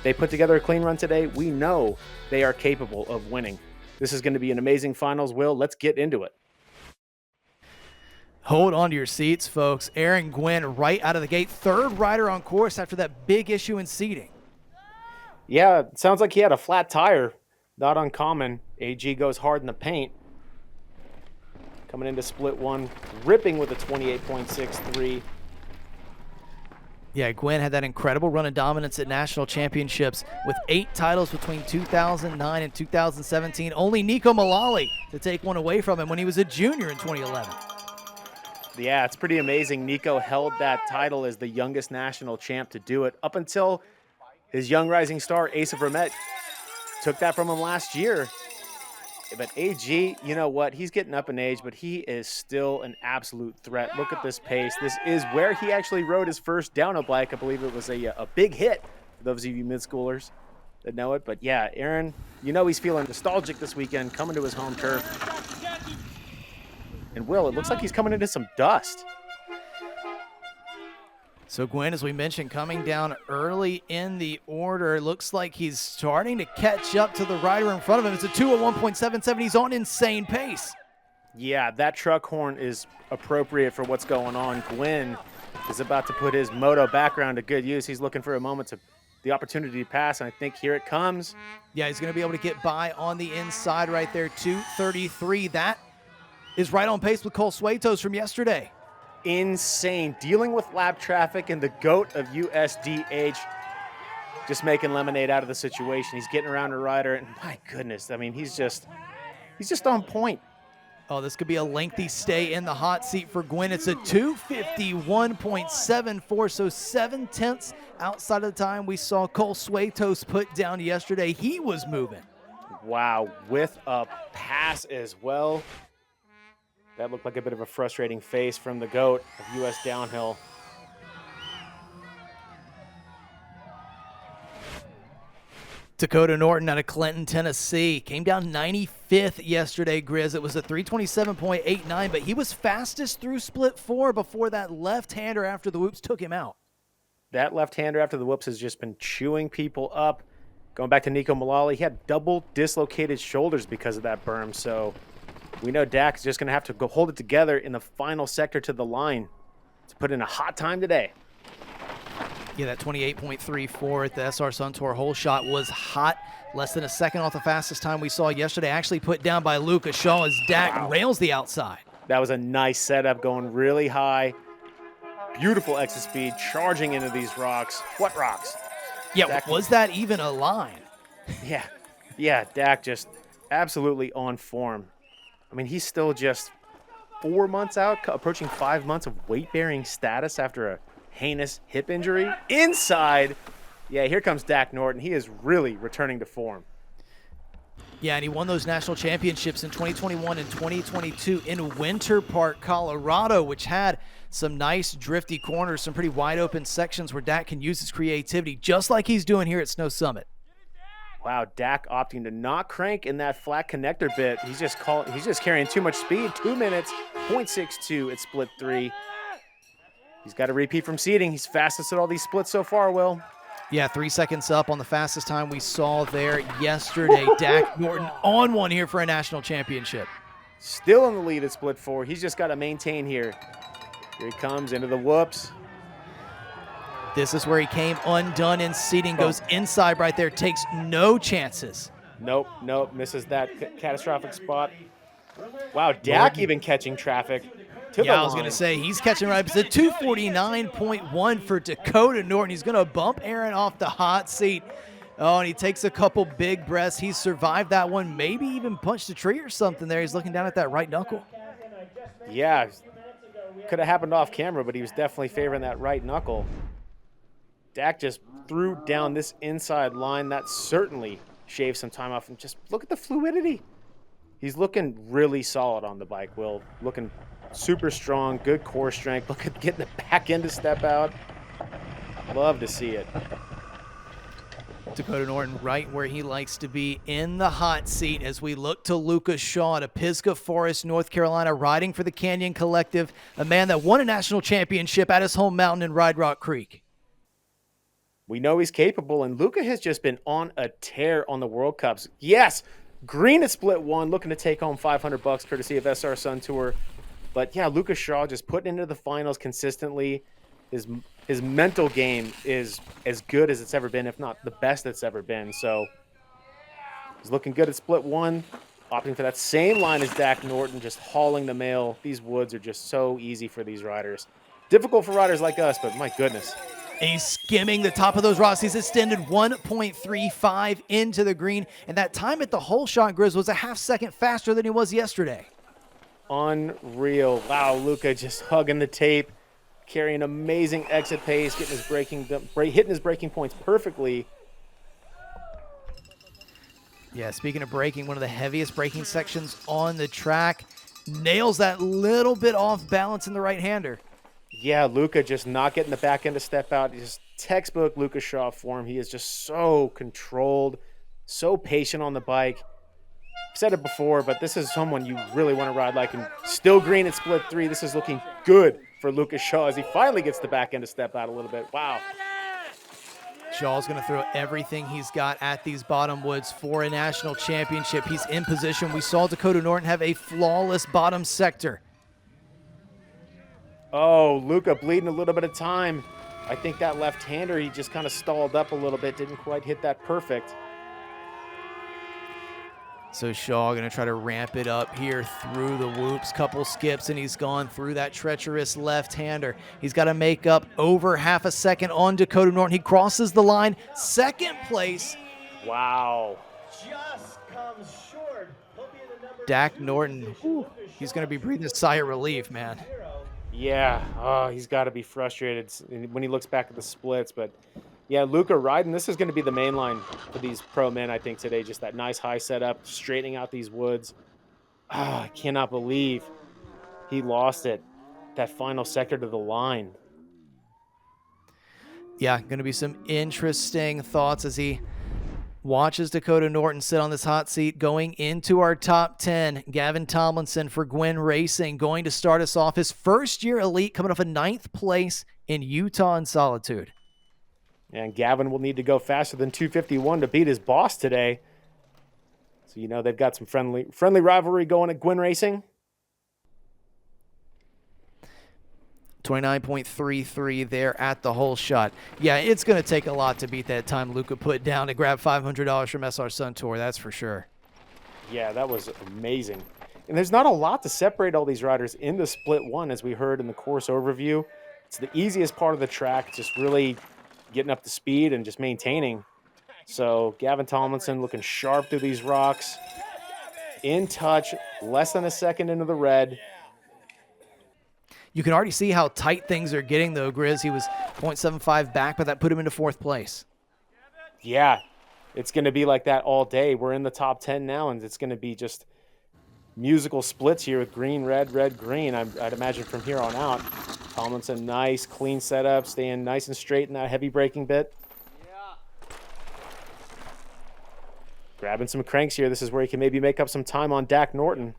They put together a clean run today. We know they are capable of winning. This is going to be an amazing finals. Will, let's get into it. Hold on to your seats, folks. Aaron Gwin right out of the gate. 3rd rider on course after that big issue in seeding. Yeah, it sounds like he had a flat tire. Not uncommon. AG goes hard in the paint. Coming into split 1, ripping with a 28.63. Yeah, Gwin had that incredible run of dominance at national championships with 8 titles between 2009 and 2017. Only Nico Mullally to take one away from him when he was a junior in 2011. Yeah, it's pretty amazing. Nico held that title as the youngest national champ to do it up until his young rising star, Asa Vermette, took that from him last year. But AG, you know what? He's getting up in age, but he is still an absolute threat. Look at this pace. This is where he actually rode his first downhill bike. I believe it was a big hit for those of you mid-schoolers that know it. But yeah, Aaron, you know he's feeling nostalgic this weekend, coming to his home turf. And Will, it looks like he's coming into some dust. So Gwin, as we mentioned, coming down early in the order. Looks like he's starting to catch up to the rider in front of him. It's a 2:01.77. He's on insane pace. Yeah, that truck horn is appropriate for what's going on. Gwin is about to put his moto background to good use. He's looking for a moment to the opportunity to pass, and I think here it comes. Yeah, he's going to be able to get by on the inside right there, 2:33. That is right on pace with Cole Suetos from yesterday. Insane. Dealing with lap traffic, and the GOAT of USDH just making lemonade out of the situation. He's getting around a rider, and my goodness, I mean, he's just on point. Oh, this could be a lengthy stay in the hot seat for Gwin. It's a 2:51.74, so 7/10 outside of the time we saw Cole Suetos put down yesterday. He was moving. Wow, with a pass as well. That looked like a bit of a frustrating face from the GOAT of U.S. Downhill. Dakotah Norton out of Clinton, Tennessee. Came down 95th yesterday, Grizz. It was a 3:27.89, but he was fastest through split 4 before that left-hander after the whoops took him out. That left-hander after the whoops has just been chewing people up. Going back to Nico Mullally, he had double dislocated shoulders because of that berm, so we know Dak is just going to have to go hold it together in the final sector to the line to put in a hot time today. Yeah, that 28.34 at the SR Sun Tour hole shot was hot. Less than a second off the fastest time we saw yesterday. Actually put down by Luca Shaw as Dak rails the outside. That was a nice setup, going really high. Beautiful exit speed, charging into these rocks. What rocks? Yeah, Dak, was that even a line? Yeah, Dak just absolutely on form. I mean, he's still just 4 months out, approaching 5 months of weight-bearing status after a heinous hip injury. Inside, yeah, here comes Dak Norton. He is really returning to form. Yeah, and he won those national championships in 2021 and 2022 in Winter Park, Colorado, which had some nice drifty corners, some pretty wide open sections where Dak can use his creativity, just like he's doing here at Snow Summit. Wow, Dak opting to not crank in that flat connector bit. He's just carrying too much speed. 2 minutes, 0.62 at split 3. He's got to repeat from seeding. He's fastest at all these splits so far, Will. Yeah, 3 seconds up on the fastest time we saw there yesterday. Dak Norton on one here for a national championship. Still in the lead at split 4. He's just got to maintain here. Here he comes into the whoops. This is where he came undone in seating, goes inside right there, takes no chances. Nope, misses that catastrophic spot. Wow, Dak even catching traffic. Yeah, I was going to say, he's catching right. It's a 2:49.1 for Dakotah Norton. He's going to bump Aaron off the hot seat. Oh, and he takes a couple big breaths. He survived that one, maybe even punched a tree or something there. He's looking down at that right knuckle. Yeah, could have happened off camera, but he was definitely favoring that right knuckle. Dak just threw down this inside line. That certainly shaved some time off. And just look at the fluidity. He's looking really solid on the bike, Will. Looking super strong, good core strength. Look at getting the back end to step out. Love to see it. Dakotah Norton right where he likes to be in the hot seat as we look to Luca Shaw to Pisgah Forest, North Carolina, riding for the Canyon Collective, a man that won a national championship at his home mountain in Ride Rock Creek. We know he's capable, and Luca has just been on a tear on the World Cups. Yes, Green at split 1, looking to take home $500 courtesy of SR Sun Tour. But yeah, Luca Shaw just putting into the finals consistently. His mental game is as good as it's ever been, if not the best it's ever been. So he's looking good at split 1, opting for that same line as Dak Norton, just hauling the mail. These woods are just so easy for these riders. Difficult for riders like us, but my goodness. And he's skimming the top of those rocks. He's extended 1.35 into the green. And that time at the hole shot, Grizz, was a half second faster than he was yesterday. Unreal. Wow, Luca just hugging the tape, carrying amazing exit pace, hitting his braking points perfectly. Yeah, speaking of braking, one of the heaviest braking sections on the track. Nails that little bit off balance in the right-hander. Yeah, Luca just not getting the back end to step out. Just textbook Luca Shaw form. He is just so controlled, so patient on the bike. I've said it before, but this is someone you really want to ride like. And still green at split 3. This is looking good for Luca Shaw as he finally gets the back end to step out a little bit. Wow. Shaw's going to throw everything he's got at these bottom woods for a national championship. He's in position. We saw Dakotah Norton have a flawless bottom sector. Oh, Luca bleeding a little bit of time. I think that left-hander, he just kind of stalled up a little bit, didn't quite hit that perfect. So Shaw going to try to ramp it up here through the whoops. Couple skips, and he's gone through that treacherous left-hander. He's got to make up over half a second on Dakotah Norton. He crosses the line. Second place. Wow. Just comes short. Dak Norton, he's going to be breathing a sigh of relief, man. Yeah, oh, he's got to be frustrated when he looks back at the splits. But, yeah, Luca riding, this is going to be the main line for these pro men, I think, today. Just that nice high setup, straightening out these woods. I cannot believe he lost it, that final sector to the line. Yeah, going to be some interesting thoughts as he watches Dakotah Norton sit on this hot seat. Going into our top 10, Gavin Tomlinson for Gwin Racing, going to start us off. His first year elite, coming off a 9th place in Utah in Solitude. And Gavin will need to go faster than 251 to beat his boss today. So, you know, they've got some friendly rivalry going at Gwin Racing. 29.33 there at the hole shot. Yeah, it's going to take a lot to beat that time Luca put down to grab $500 from SR Sun Tour, that's for sure. Yeah, that was amazing. And there's not a lot to separate all these riders in the split one, as we heard in the course overview. It's the easiest part of the track, just really getting up to speed and just maintaining. So Gavin Tomlinson looking sharp through these rocks. In touch, less than a second into the red. You can already see how tight things are getting, though, Grizz. He was 0.75 back, but that put him into 4th place. Yeah, it's going to be like that all day. We're in the top 10 now, and it's going to be just musical splits here with green, red, green. I'd imagine from here on out. Tomlinson, nice, clean setup, staying nice and straight in that heavy braking bit. Grabbing some cranks here. This is where he can maybe make up some time on Dak Norton.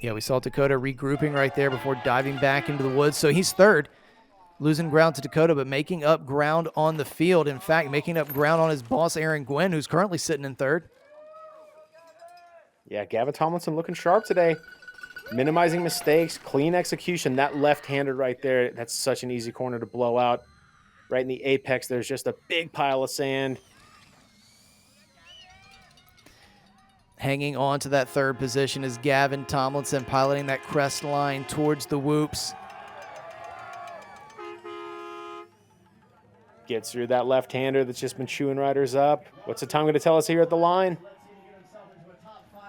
Yeah, we saw Dakotah regrouping right there before diving back into the woods. So he's 3rd, losing ground to Dakotah, but making up ground on the field. In fact, making up ground on his boss, Aaron Gwin, who's currently sitting in 3rd. Yeah, Gavin Tomlinson looking sharp today. Minimizing mistakes, clean execution. That left-hander right there, that's such an easy corner to blow out. Right in the apex, there's just a big pile of sand. Hanging on to that 3rd position is Gavin Tomlinson, piloting that crest line towards the whoops. Gets through that left-hander that's just been chewing riders up. What's the time going to tell us here at the line?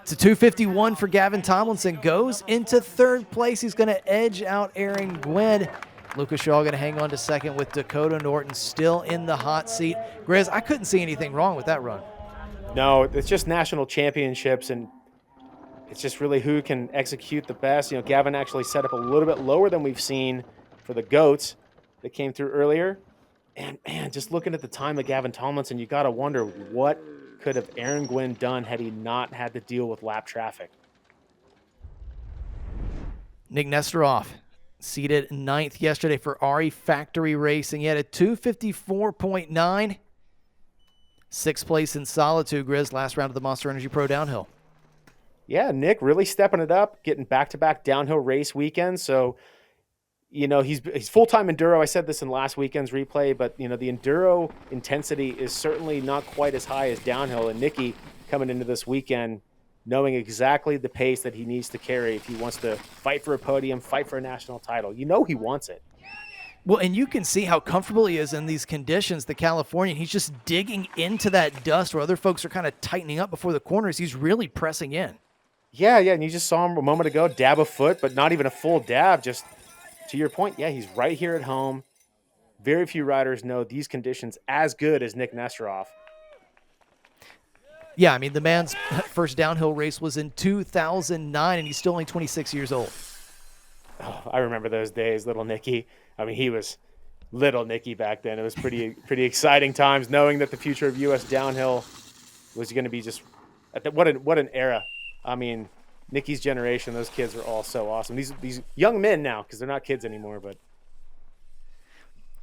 It's a 251 for Gavin Tomlinson. Goes into 3rd place. He's going to edge out Aaron Gwin. Luca Shaw going to hang on to 2nd with Dakotah Norton still in the hot seat. Grizz, I couldn't see anything wrong with that run. No, it's just national championships, and it's just really who can execute the best. You know, Gavin actually set up a little bit lower than we've seen for the GOATs that came through earlier. And, man, just looking at the time of Gavin Tomlinson, you got to wonder what could have Aaron Gwin done had he not had to deal with lap traffic. Nik Nestoroff seated 9th yesterday for RE Factory Racing. He had a 254.9. 6th place in Solitude, Grizz, last round of the Monster Energy Pro Downhill. Yeah, Nick really stepping it up, getting back-to-back downhill race weekends. So, you know, he's full-time enduro. I said this in last weekend's replay, but, you know, the enduro intensity is certainly not quite as high as downhill. And Nicky coming into this weekend knowing exactly the pace that he needs to carry if he wants to fight for a podium, fight for a national title. You know he wants it. Well, and you can see how comfortable he is in these conditions, the Californian. He's just digging into that dust where other folks are kind of tightening up before the corners. He's really pressing in. Yeah, and you just saw him a moment ago, dab a foot, but not even a full dab. Just to your point, yeah, he's right here at home. Very few riders know these conditions as good as Nik Nestoroff. Yeah, I mean, the man's first downhill race was in 2009, and he's still only 26 years old. Oh, I remember those days, little Nicky. I mean, he was little Nicky back then. It was pretty exciting times, knowing that the future of U.S. downhill was going to be just what an era. I mean, Nicky's generation, those kids are all so awesome. These young men now, because they're not kids anymore, but.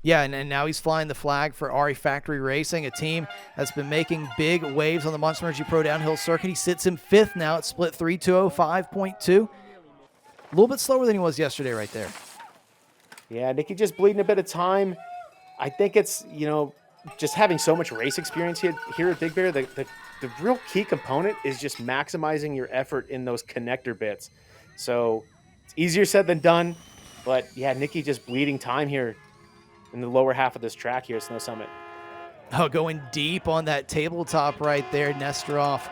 Yeah, and now he's flying the flag for RE Factory Racing, a team that's been making big waves on the Monster Energy Pro Downhill circuit. He sits in 5th now at split 3, 205.2. A little bit slower than he was yesterday right there. Yeah, Nikki just bleeding a bit of time. I think it's, just having so much race experience here at Big Bear, the real key component is just maximizing your effort in those connector bits. So it's easier said than done, but yeah, Nikki just bleeding time here in the lower half of this track here at Snow Summit. Oh, going deep on that tabletop right there, Nestoroff.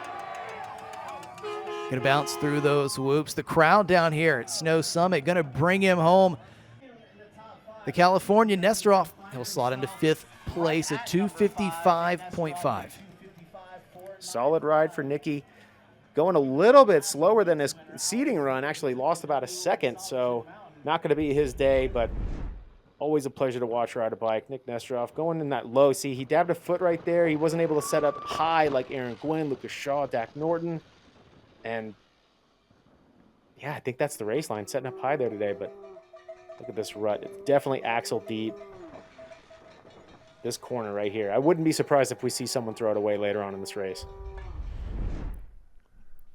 Gonna bounce through those whoops. The crowd down here at Snow Summit gonna bring him home. The California Nestoroff, he'll slot into 5th place at 255.5. Solid ride for Nikki. Going a little bit slower than his seeding run. Actually lost about a second, so not going to be his day, but always a pleasure to watch ride a bike. Nik Nestoroff going in that low. See, he dabbed a foot right there. He wasn't able to set up high like Aaron Gwin, Luca Shaw, Dakotah Norton. And yeah, I think that's the race line, setting up high there today, but look at this rut. It's definitely axle deep. This corner right here. I wouldn't be surprised if we see someone throw it away later on in this race.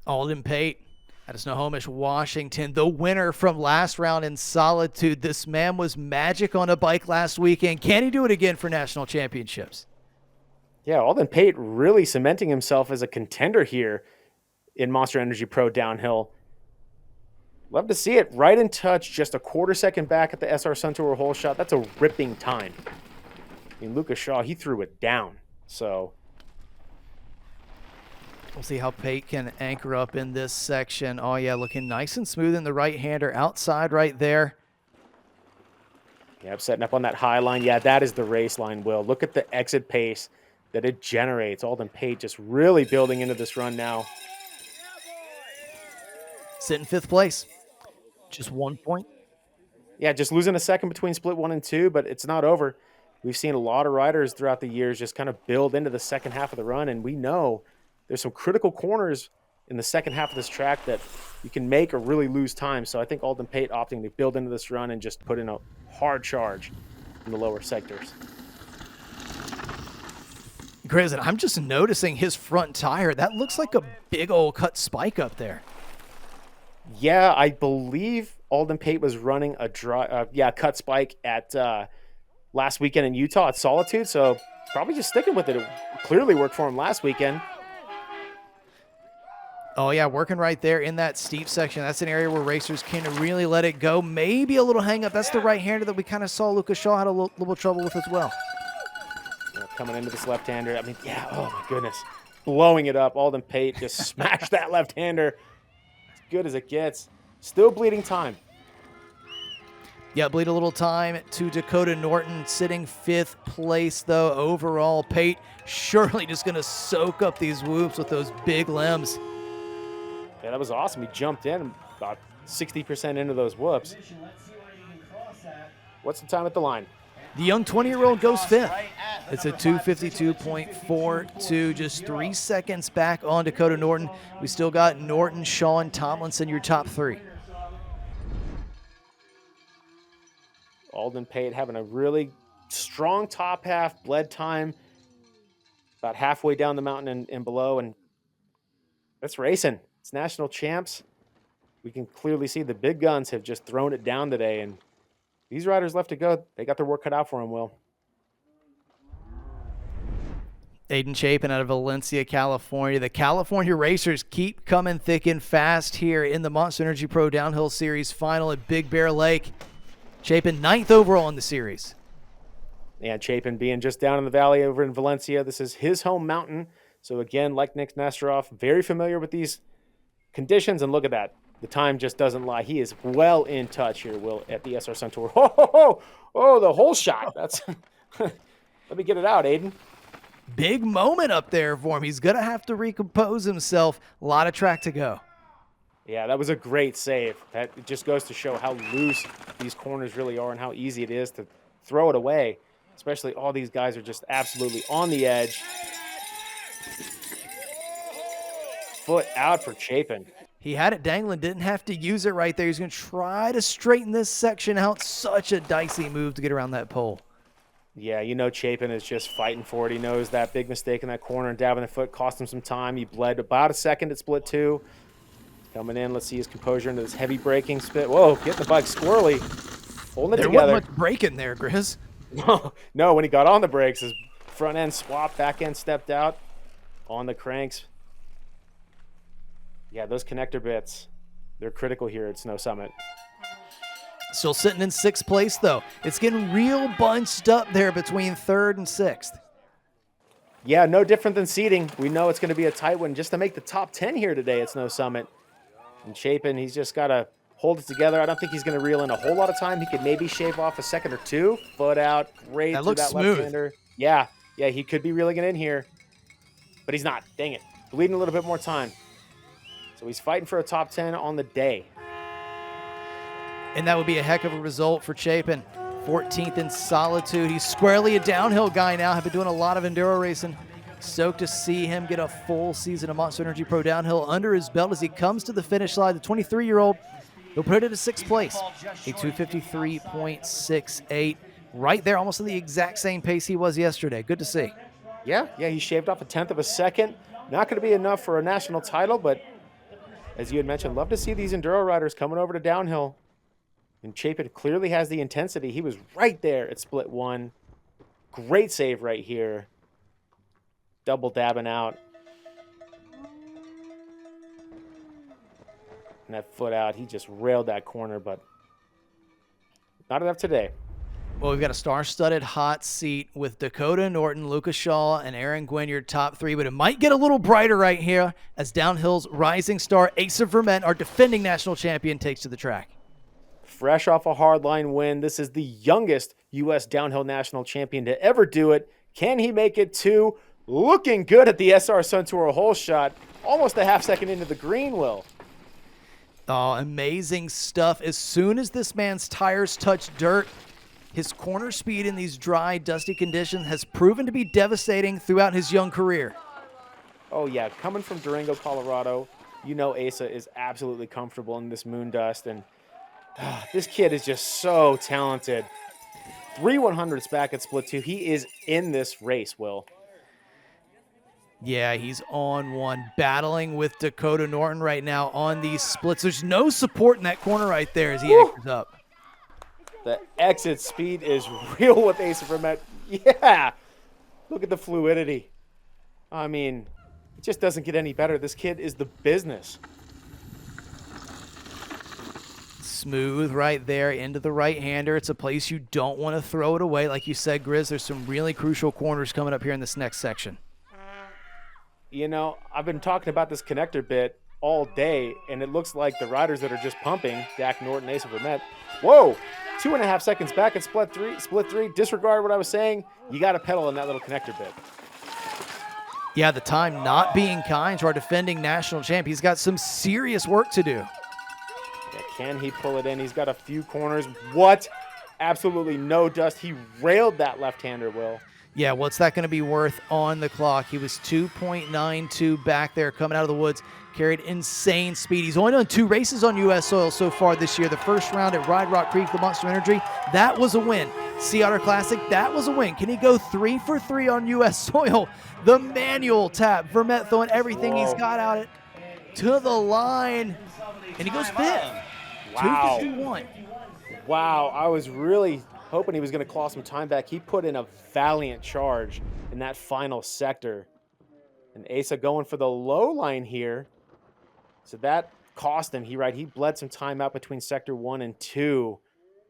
Alden Pate out of Snohomish, Washington, the winner from last round in Solitude. This man was magic on a bike last weekend. Can he do it again for national championships? Yeah, Alden Pate really cementing himself as a contender here in Monster Energy Pro Downhill. Love to see it. Right in touch, just a quarter second back at the SR Sun Tour hole shot. That's a ripping time. I mean, Luca Shaw, he threw it down. So we'll see how Pate can anchor up in this section. Oh, yeah, looking nice and smooth in the right-hander outside right there. Yep, setting up on that high line. Yeah, that is the race line, Will. Look at the exit pace that it generates. Alden Pate just really building into this run now. Sitting 5th place. Just 1 point. Yeah, just losing a second between split 1 and 2, but it's not over. We've seen a lot of riders throughout the years just kind of build into the second half of the run, and we know there's some critical corners in the second half of this track that you can make or really lose time. So I think Alden Pate opting to build into this run and just put in a hard charge in the lower sectors. Grizz, I'm just noticing his front tire. That looks like a big old cut spike up there. Yeah, I believe Alden Pate was running a cut spike at last weekend in Utah at Solitude, so probably just sticking with it. It clearly worked for him last weekend. Oh, yeah, working right there in that steep section. That's an area where racers can really let it go. Maybe a little hang up. That's the right-hander that we kind of saw Luca Shaw had a little trouble with as well. Yeah, coming into this left-hander. I mean, yeah, oh my goodness. Blowing it up. Alden Pate just smashed that left-hander. As good as it gets. Still bleeding time. Yeah, bleed a little time to Dakotah Norton, sitting 5th place, though. Overall, Pate surely just going to soak up these whoops with those big limbs. Yeah, that was awesome. He jumped in about 60% into those whoops. What's the time at the line? The young 20-year-old goes 5th. It's a 2:52.42, just 3 seconds back on Dakotah Norton. We still got Norton, Shaw, and Tomlinson, your top 3. Alden Pate having a really strong top half, bled time about halfway down the mountain and below, and that's racing. It's national champs. We can clearly see the big guns have just thrown it down today, and these riders left to go. They got their work cut out for them, Will. Aiden Chapin out of Valencia, California. The California racers keep coming thick and fast here in the Monster Energy Pro Downhill Series final at Big Bear Lake. Chapin 9th overall in the series. Yeah, Chapin being just down in the valley over in Valencia. This is his home mountain. So again, like Nik Nestoroff, very familiar with these conditions. And look at that. The time just doesn't lie. He is well in touch here, Will, at the SR Sun Tour. Oh, the whole shot. That's let me get it out, Aiden. Big moment up there for him. He's going to have to recompose himself. A lot of track to go. Yeah, that was a great save. That just goes to show how loose these corners really are and how easy it is to throw it away. Especially all these guys are just absolutely on the edge. Foot out for Chapin. He had it dangling, didn't have to use it right there. He's going to try to straighten this section out. Such a dicey move to get around that pole. Yeah, you know Chapin is just fighting for it. He knows that big mistake in that corner and dabbing the foot cost him some time. He bled about a second at split 2. Coming in, let's see his composure into this heavy braking spit. Whoa, getting the bike squirrely. holding it There together. wasn't much breaking there, Grizz. No, when he got on the brakes, his front end swapped, back end stepped out on the cranks. Yeah, those connector bits, they're critical here at Snow Summit. Still sitting in 6th place, though. It's getting real bunched up there between 3rd and 6th. Yeah, no different than seeding. We know it's going to be a tight one just to make the top 10 here today at Snow Summit. And Chapin, he's just got to hold it together. I don't think he's going to reel in a whole lot of time. He could maybe shave off a second or two. Foot out, great. That looks smooth. Left-hander. Yeah, he could be reeling it in here. But he's not. Dang it. Bleeding a little bit more time. So he's fighting for a top 10 on the day. And that would be a heck of a result for Chapin. 14th in Solitude. He's squarely a downhill guy now. Have been doing a lot of enduro racing. Stoked to see him get a full season of Monster Energy Pro Downhill under his belt as he comes to the finish line. The 23-year-old, he'll put it into 6th place. A 2:53.68. Right there, almost in the exact same pace he was yesterday. Good to see. Yeah, he shaved off 1/10 of a second. Not going to be enough for a national title, but as you had mentioned, love to see these enduro riders coming over to downhill. And Chapin clearly has the intensity. He was right there at split 1. Great save right here. Double dabbing out. And that foot out, he just railed that corner, but not enough today. Well, we've got a star-studded hot seat with Dakotah Norton, Luca Shaw, and Aaron Gwin, your top 3, but it might get a little brighter right here as Downhill's rising star, Asa Vermette, our defending national champion, takes to the track. Fresh off a hardline win, this is the youngest U.S. Downhill National Champion to ever do it. Can he make it too? Looking good at the SR Sun Tour hole shot. Almost a half second into the green, Will. Oh, amazing stuff. As soon as this man's tires touch dirt, his corner speed in these dry, dusty conditions has proven to be devastating throughout his young career. Oh, yeah. Coming from Durango, Colorado, you know Asa is absolutely comfortable in this moon dust, and this kid is just so talented. 3 100s back at split 2. He is in this race, Will. Yeah, he's on one, battling with Dakotah Norton right now on these splits. There's no support in that corner right there as he anchors up. The exit speed is real with Asa Vermette. Yeah. Look at the fluidity. I mean, it just doesn't get any better. This kid is the business. Smooth right there into the right-hander. It's a place you don't want to throw it away. Like you said, Grizz, there's some really crucial corners coming up here in this next section. You know, I've been talking about this connector bit all day, and it looks like the riders that are just pumping, Dak Norton, Asa Vermette. Whoa, 2.5 seconds back at split three. Disregard what I was saying. You got to pedal in that little connector bit. Yeah, the time not being kind to our defending national champ. He's got some serious work to do. Yeah, can he pull it in? He's got a few corners. What? Absolutely no dust. He railed that left-hander, Will. Yeah, what's that going to be worth on the clock? He was 2.92 back there coming out of the woods, carried insane speed. He's only done 2 races on U.S. soil so far this year. The first round at Ride Rock Creek, the Monster Energy, that was a win. Sea Otter Classic, that was a win. Can he go 3 for 3 on U.S. soil? The manual tap. Vermette throwing everything he's got out it to the line, and he goes 5th. Wow. 2:51. Wow, I was really hoping he was going to claw some time back. He put in a valiant charge in that final sector. And Asa going for the low line here. So that cost him. He bled some time out between sector 1 and 2.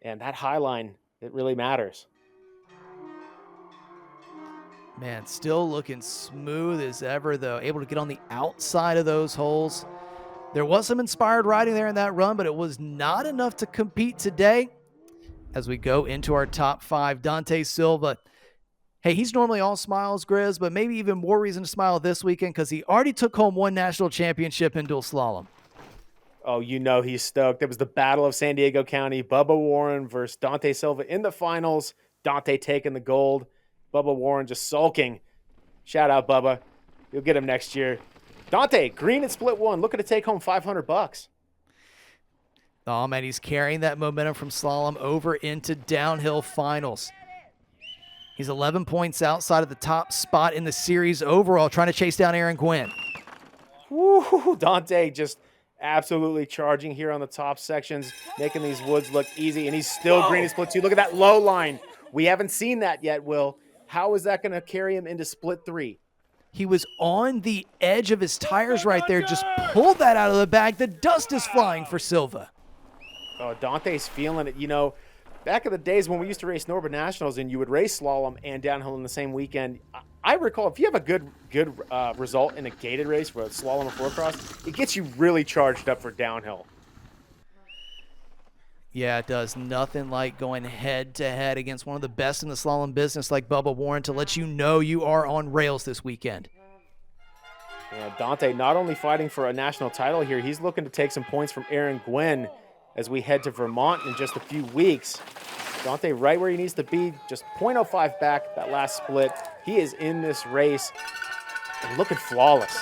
And that high line, it really matters. Man, still looking smooth as ever, though. Able to get on the outside of those holes. There was some inspired riding there in that run, but it was not enough to compete today. As we go into our top 5, Dante Silva. Hey, he's normally all smiles, Grizz, but maybe even more reason to smile this weekend because he already took home 1 national championship in dual slalom. Oh, you know he's stoked. It was the Battle of San Diego County. Bubba Warren versus Dante Silva in the finals. Dante taking the gold. Bubba Warren just sulking. Shout out, Bubba. You'll get him next year. Dante, green at split 1. Looking to take home $500. Oh, man, he's carrying that momentum from slalom over into downhill finals. He's 11 points outside of the top spot in the series overall, trying to chase down Aaron Gwin. Woo, Dante just absolutely charging here on the top sections, making these woods look easy, and he's still green in split 2. Look at that low line. We haven't seen that yet, Will. How is that going to carry him into split 3? He was on the edge of his tires right there, just pulled that out of the bag. The dust is flying for Silva. Oh, Dante's feeling it. You know, back in the days when we used to race Northern Nationals and you would race slalom and downhill in the same weekend, I recall if you have a good result in a gated race for a slalom or 4-cross, it gets you really charged up for downhill. Yeah, it does. Nothing like going head-to-head against one of the best in the slalom business like Bubba Warren to let you know you are on rails this weekend. Yeah, Dante not only fighting for a national title here, he's looking to take some points from Aaron Gwin as we head to Vermont in just a few weeks. Dante right where he needs to be, just 0.05 back that last split. He is in this race and looking flawless.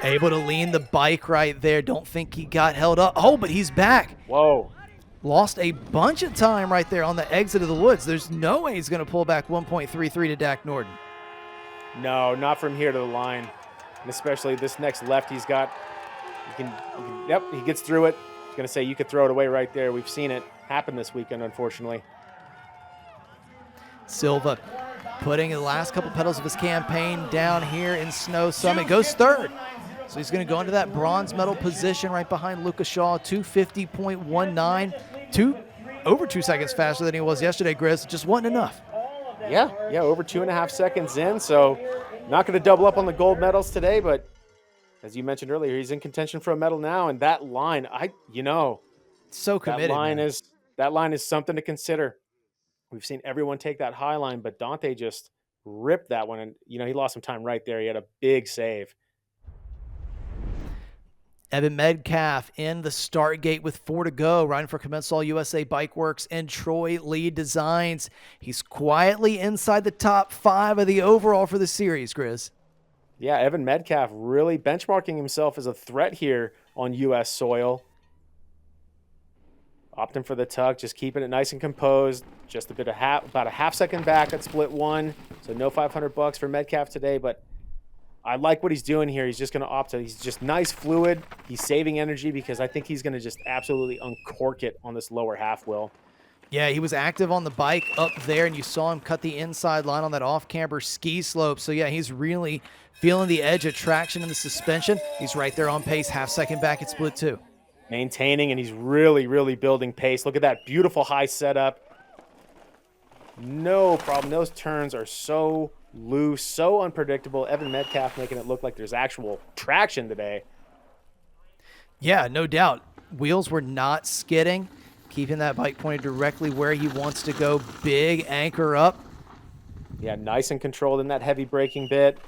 Able to lean the bike right there. Don't think he got held up. Oh, but he's back. Whoa. Lost a bunch of time right there on the exit of the woods. There's no way he's going to pull back 1.33 to Dakotah Norton. No, not from here to the line. And especially this next left he's got. Yep, he gets through it. I was going to say you could throw it away right there. We've seen it happen this weekend, unfortunately. Silva putting the last couple pedals of his campaign down here in Snow Summit. Goes third. So he's going to go into that bronze medal position right behind Luca Shaw, 250.19. Over 2 seconds faster than he was yesterday, Grizz. Just wasn't enough. Yeah, over 2.5 seconds in. So not going to double up on the gold medals today, but as you mentioned earlier, he's in contention for a medal now. And that line, so committed. That line is something to consider. We've seen everyone take that high line, but Dante just ripped that one. And, he lost some time right there. He had a big save. Evan Medcalf in the start gate with 4 to go, riding for Continental USA Bike Works and Troy Lee Designs. He's quietly inside the top 5 of the overall for the series, Grizz. Yeah, Evan Medcalf really benchmarking himself as a threat here on U.S. soil. Opting for the tuck, just keeping it nice and composed. Just about a half second back at split 1. So no $500 for Medcalf today, but I like what he's doing here. He's just going to opt to. He's just nice fluid. He's saving energy because I think he's going to just absolutely uncork it on this lower half, Will. Yeah, he was active on the bike up there, and you saw him cut the inside line on that off-camber ski slope. So, yeah, he's really feeling the edge of traction in the suspension. He's right there on pace, half second back at split 2. Maintaining, and he's really, really building pace. Look at that beautiful high setup. No problem. Those turns are so loose, so unpredictable. Evan Medcalf making it look like there's actual traction today. Yeah, no doubt. Wheels were not skidding, keeping that bike pointed directly where he wants to go. Big anchor up. Yeah, nice and controlled in that heavy braking bit.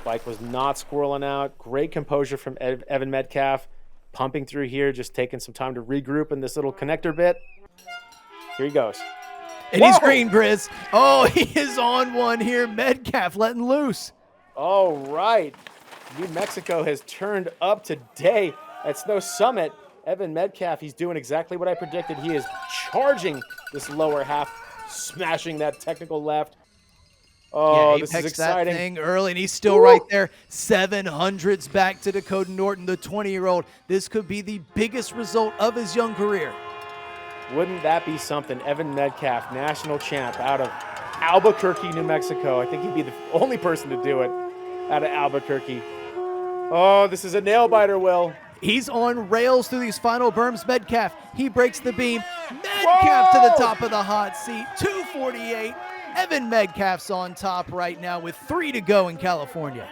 Bike was not squirreling out. Great composure from Evan Medcalf. Pumping through here, just taking some time to regroup in this little connector bit. Here he goes. And he's green, Grizz. Oh, he is on one here. Medcalf letting loose. All right. New Mexico has turned up today at Snow Summit. Evan Medcalf, he's doing exactly what I predicted. He is charging this lower half, smashing that technical left. Oh, yeah, he this is picks that exciting. thing early, and he's still right there. 700s back to Dakotah Norton, the 20-year-old. This could be the biggest result of his young career. Wouldn't that be something? Evan Medcalf, national champ out of Albuquerque, New Mexico. I think he'd be the only person to do it out of Albuquerque. Oh, this is a nail-biter, Will. He's on rails through these final berms. Medcalf, he breaks the beam. Medcalf to the top of the hot seat, 248. Evan Medcalf's on top right now with 3 to go in California.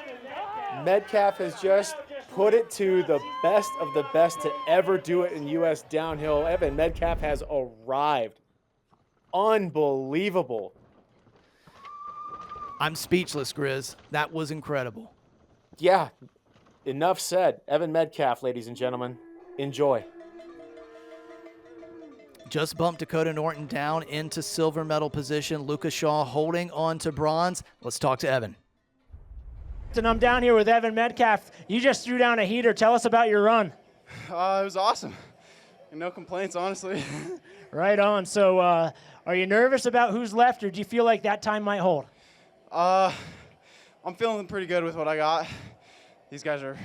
Medcalf has just put it to the best of the best to ever do it in U.S. downhill. Evan Medcalf has arrived. Unbelievable. I'm speechless, Grizz. That was incredible. Yeah, enough said. Evan Medcalf, ladies and gentlemen. Enjoy. Just bumped Dakotah Norton down into silver medal position. Luca Shaw holding on to bronze. Let's talk to Evan. And I'm down here with Evan Medcalf. You just threw down a heater. Tell us about your run. It was awesome. No complaints, honestly. Right on. So are you nervous about who's left, or do you feel like that time might hold? I'm feeling pretty good with what I got. These guys are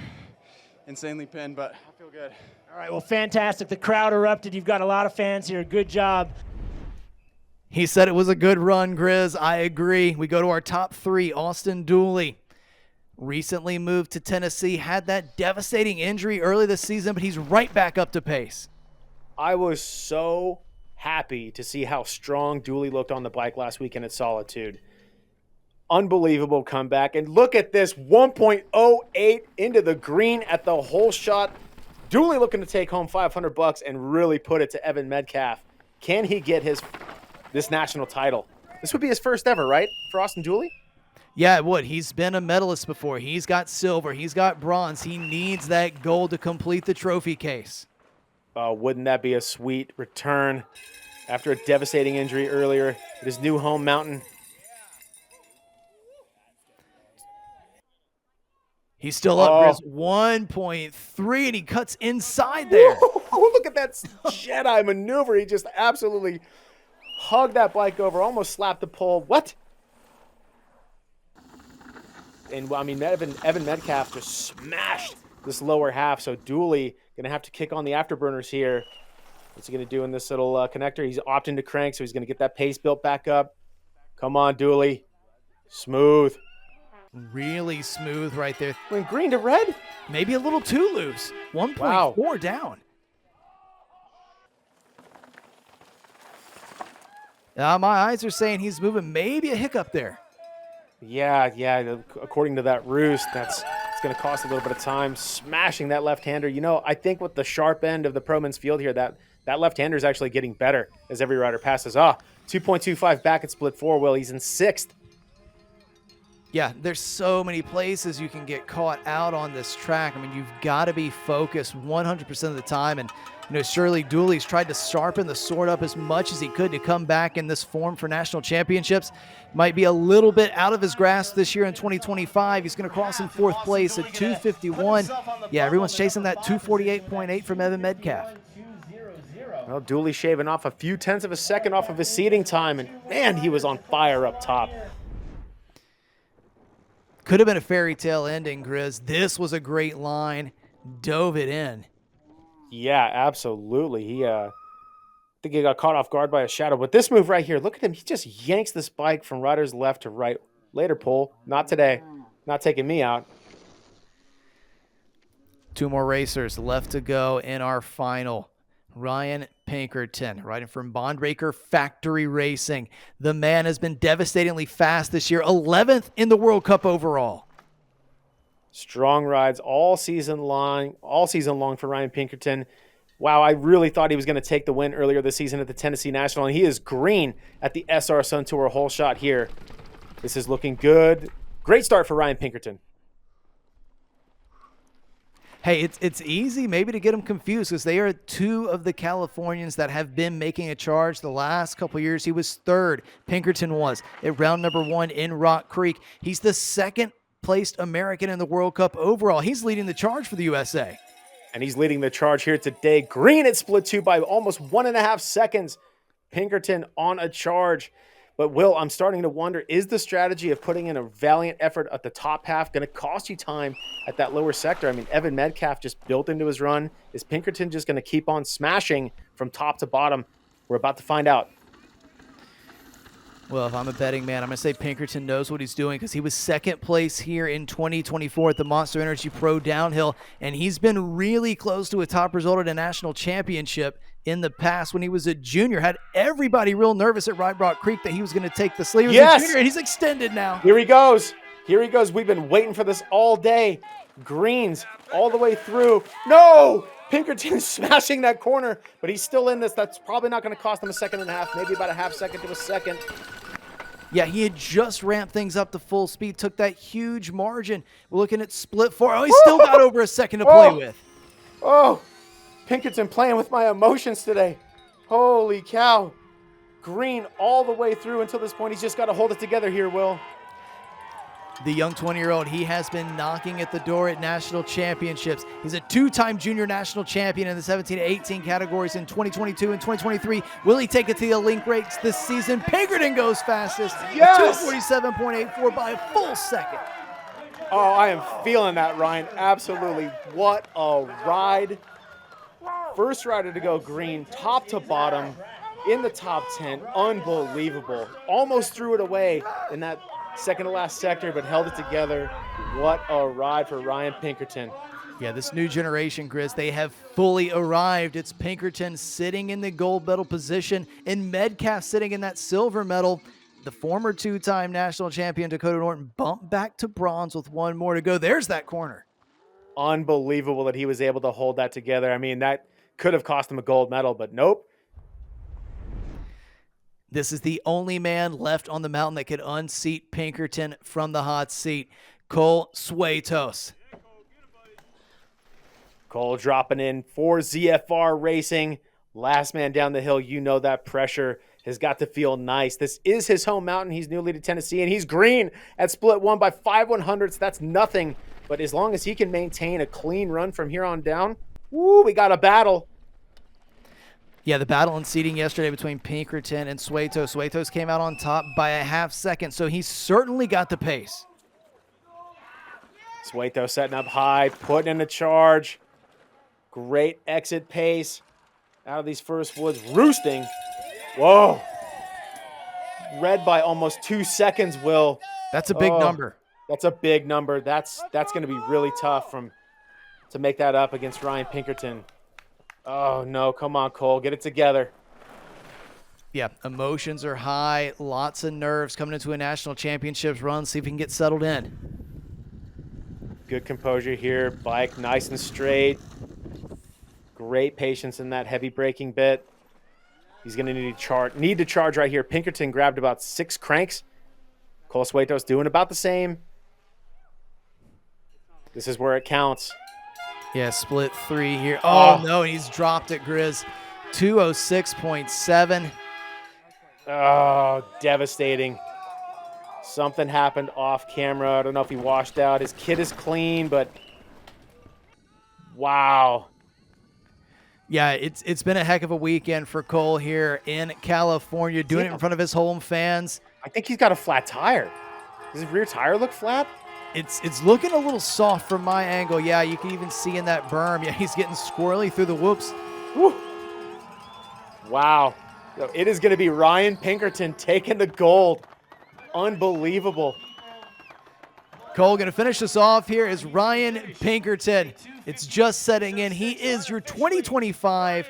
insanely pinned, but I feel good. All right, well, fantastic. The crowd erupted. You've got a lot of fans here. Good job. He said it was a good run, Grizz. I agree. We go to our top 3. Austin Dooley. Recently moved to Tennessee, had that devastating injury early this season, but he's right back up to pace. I was so happy to see how strong Dooley looked on the bike last weekend at Solitude. Unbelievable comeback. And look at this, 1.08 into the green at the hole shot. Dooley looking to take home $500 and really put it to Evan Medcalf. Can he get this national title? This would be his first ever, right, for Austin Dooley? Yeah, it would. He's been a medalist before. He's got silver. He's got bronze. He needs that gold to complete the trophy case. Wouldn't that be a sweet return after a devastating injury earlier at his new home mountain? He's still up, Grizz. 1.3, and he cuts inside there. Look at that Jedi maneuver. He just absolutely hugged that bike over, almost slapped the pole. What? And, I mean, Evan Medcalf just smashed this lower half, so Dooley going to have to kick on the afterburners here. What's he going to do in this little connector? He's opting to crank, so he's going to get that pace built back up. Come on, Dooley. Smooth. Really smooth right there. Went green to red? Maybe a little too loose. 1.4 down. My eyes are saying he's moving. Maybe a hiccup there. Yeah. According to that roost, it's going to cost a little bit of time. Smashing that left-hander. You know, I think with the sharp end of the Pro Men's field here, that left-hander is actually getting better as every rider passes. 2.25 back at split 4. Will, he's in 6th. Yeah, there's so many places you can get caught out on this track. I mean, you've got to be focused 100% of the time. And, surely Dooley's tried to sharpen the sword up as much as he could to come back in this form for national championships. Might be a little bit out of his grasp this year in 2025. He's going to cross in 4th place at 251. Yeah, everyone's chasing that 248.8 from Evan Medcalf. Well, Dooley shaving off a few tenths of a second off of his seating time. And, man, he was on fire up top. Could have been a fairy tale ending, Grizz. This was a great line. Dove it in. Yeah, absolutely. I think he got caught off guard by a shadow. But this move right here, look at him. He just yanks this bike from rider's left to right. Later, Pole. Not today. Not taking me out. 2 more racers left to go in our final. Ryan Pinkerton, riding from Bondbreaker Factory Racing. The man has been devastatingly fast this year, 11th in the World Cup overall. Strong rides all season long for Ryan Pinkerton. Wow, I really thought he was going to take the win earlier this season at the Tennessee National, and he is green at the SR Sun Tour hole shot here. This is looking good. Great start for Ryan Pinkerton. Hey, it's easy maybe to get them confused because they are 2 of the Californians that have been making a charge the last couple years. He was 3rd, Pinkerton was, at round number 1 in Rock Creek. He's the 2nd placed American in the World Cup overall. He's leading the charge for the USA. And he's leading the charge here today. Green at split 2 by almost 1.5 seconds. Pinkerton on a charge. But, Will, I'm starting to wonder, is the strategy of putting in a valiant effort at the top half going to cost you time at that lower sector? I mean, Evan Medcalf just built into his run. Is Pinkerton just going to keep on smashing from top to bottom? We're about to find out. Well, if I'm a betting man, I'm going to say Pinkerton knows what he's doing because he was 2nd place here in 2024 at the Monster Energy Pro Downhill, and he's been really close to a top result at a national championship in the past when he was a junior. Had everybody real nervous at Ride Rock Creek that he was going to take the sleeve. Yes! Junior, and he's extended now. Here he goes. Here he goes. We've been waiting for this all day. Greens all the way through. No! Pinkerton smashing that corner, but he's still in this. That's probably not going to cost him a 1.5 seconds, maybe about a 0.5 second to a second. Yeah, he had just ramped things up to full speed, took that huge margin. We're looking at split 4. Oh, he's still got over a second to play with. Oh, Pinkerton playing with my emotions today. Holy cow. Green all the way through until this point. He's just got to hold it together here, Will. The young 20-year-old, he has been knocking at the door at national championships. He's a 2-time junior national champion in the 17 to 18 categories in 2022 and 2023. Will he take it to the link race this season? Pinkerton goes fastest. Yes! 247.84 by a full second. Oh, I am feeling that, Ryan. Absolutely. What a ride. First rider to go green, top to bottom, in the top 10. Unbelievable. Almost threw it away in that second to last sector, but held it together. What a ride for Ryan Pinkerton. Yeah, this new generation, Grizz, they have fully arrived. It's Pinkerton sitting in the gold medal position and Medcalf sitting in that silver medal. The former two-time national champion Dakotah Norton bumped back to bronze with one more to go. There's that corner. Unbelievable that he was able to hold that together. I mean, that could have cost him a gold medal, but nope. This is the only man left on the mountain that could unseat Pinkerton from the hot seat. Cole Suetos. Cole dropping in for ZFR Racing. Last man down the hill. You know that pressure has got to feel nice. This is his home mountain. He's newly to Tennessee, and he's green at split 1 by 5/100ths. That's nothing. But as long as he can maintain a clean run from here on down, woo, we got a battle. Yeah, the battle in seating yesterday between Pinkerton and Suetos. Suetos came out on top by a half second, so he's certainly got the pace. Suetos setting up high, putting in a charge. Great exit pace out of these first woods, roosting. Whoa. Red by almost 2 seconds, Will. That's a big number. That's a big number. That's going to be really tough to make that up against Ryan Pinkerton. Oh, no. Come on, Cole. Get it together. Yeah, emotions are high. Lots of nerves coming into a national championships run. See if he can get settled in. Good composure here. Bike nice and straight. Great patience in that heavy braking bit. He's going to need to charge right here. Pinkerton grabbed about 6 cranks. Cole Suetos doing about the same. This is where it counts. Yeah, split 3 here. Oh, no, he's dropped it, Grizz. 206.7. Oh, devastating. Something happened off camera. I don't know if he washed out. His kit is clean, but wow. Yeah, it's been a heck of a weekend for Cole here in California, doing it in front of his home fans. I think he's got a flat tire. Does his rear tire look flat? It's looking a little soft from my angle. Yeah, you can even see in that berm. Yeah, he's getting squirrely through the whoops. Woo. Wow. So it is going to be Ryan Pinkerton taking the gold. Unbelievable. Cole, going to finish this off here is Ryan Pinkerton. It's just setting in. He is your 2025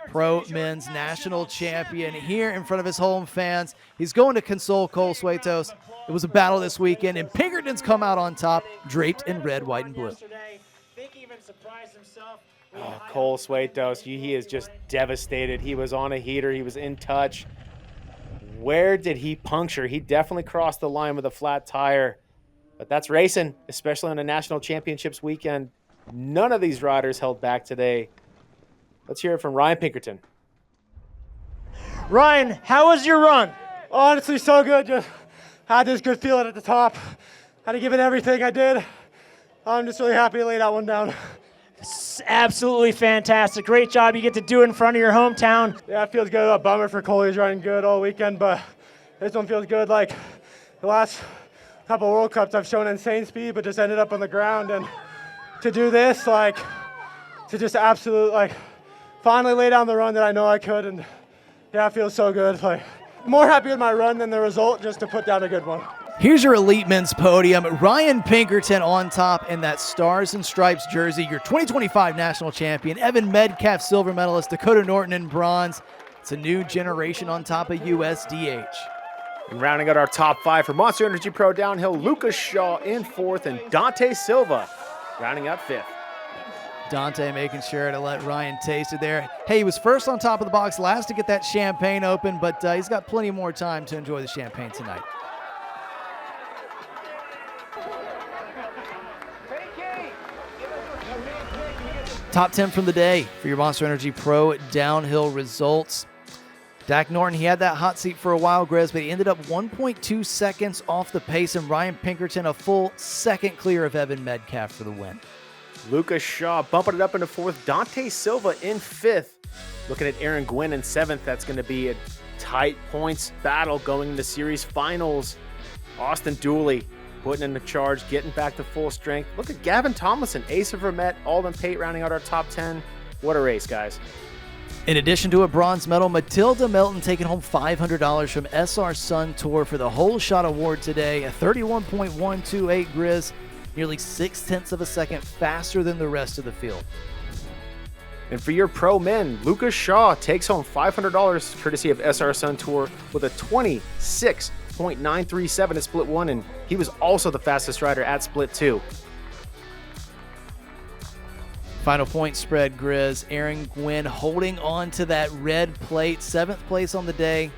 Pro Men's National Champion here in front of his home fans. He's going to console Cole Suetos. It was a battle this weekend, and Pinkerton's come out on top, draped in red, white, and blue. Oh, Cole Suetos, he is just devastated. He was on a heater. He was in touch. Where did he puncture? He definitely crossed the line with a flat tire. But that's racing, especially on a national championships weekend. None of these riders held back today. Let's hear it from Ryan Pinkerton. Ryan, how was your run? Honestly, so good. Just had this good feeling at the top. Had to give it everything I did. I'm just really happy to lay that one down. It's absolutely fantastic. Great job you get to do in front of your hometown. Yeah, it feels good. A bummer for Cole. He's running good all weekend, but this one feels good. Like the last couple World Cups, I've shown insane speed, but just ended up on the ground. And to do this, like, to just finally lay down the run that I know I could, and yeah, it feels so good. Like, more happy with my run than the result, just to put down a good one. Here's your Elite Men's podium. Ryan Pinkerton on top in that Stars and Stripes jersey. Your 2025 national champion. Evan Medcalf, silver medalist. Dakotah Norton in bronze. It's a new generation on top of USDH. And rounding out our top 5 for Monster Energy Pro Downhill, Luca Shaw in 4th and Dante Silva rounding out 5th. Dante making sure to let Ryan taste it there. Hey, he was first on top of the box last to get that champagne open, but he's got plenty more time to enjoy the champagne tonight. Top 10 from the day for your Monster Energy Pro downhill results. Dak Norton, he had that hot seat for a while, Grizz, but he ended up 1.2 seconds off the pace, and Ryan Pinkerton a full second clear of Evan Medcalf for the win. Luca Shaw bumping it up into 4th. Dante Silva in 5th. Looking at Aaron Gwin in 7th. That's going to be a tight points battle going into series finals. Austin Dooley putting in the charge, getting back to full strength. Look at Gavin Tomlinson, Asa Vermette, Alden Pate rounding out our top 10. What a race, guys. In addition to a bronze medal, Matilda Melton taking home $500 from SR Sun Tour for the Whole Shot Award today. A 31.128 Grizz, nearly 0.6 of a second faster than the rest of the field. And for your pro men, Luca Shaw takes home $500 courtesy of SR Sun Tour with a 26.937 at Split 1, and he was also the fastest rider at Split 2. Final point spread, Grizz. Aaron Gwin holding on to that red plate, 7th place on the day,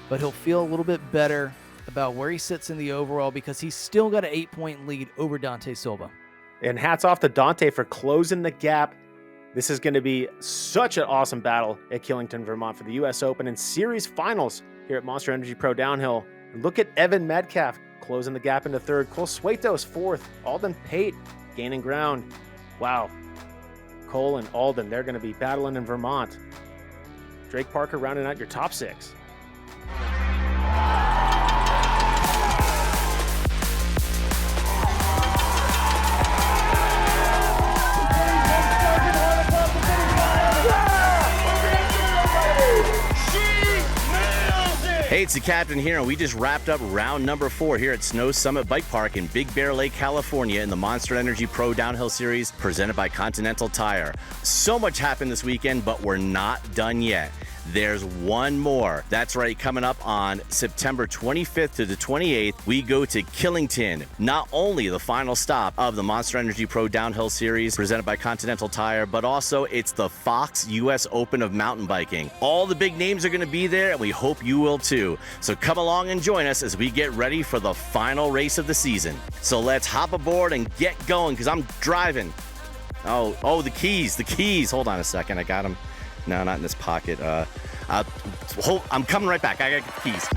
but he'll feel a little bit better about where he sits in the overall because he's still got an 8-point lead over Dante Silva. And hats off to Dante for closing the gap. This is going to be such an awesome battle at Killington, Vermont for the U.S. Open and Series Finals here at Monster Energy Pro Downhill. Look at Evan Medcalf closing the gap into 3rd. Cole Suetos 4th. Alden Pate gaining ground. Wow. Cole and Alden, they're going to be battling in Vermont. Drake Parker rounding out your top 6. Hey, it's the captain here, and we just wrapped up round number 4 here at Snow Summit Bike Park in Big Bear Lake, California in the Monster Energy Pro Downhill Series presented by Continental Tire. So much happened this weekend, but we're not done yet. There's one more. That's right, coming up on September 25th to the 28th, we go to Killington. Not only the final stop of the Monster Energy Pro Downhill Series presented by Continental Tire, but also it's the Fox US Open of mountain biking. All the big names are going to be there, and we hope you will too. So come along and join us as we get ready for the final race of the season. So let's hop aboard and get going, because I'm driving. Oh, the keys. Hold on a second, I got them. No, not in this pocket. I'm coming right back. I got the keys.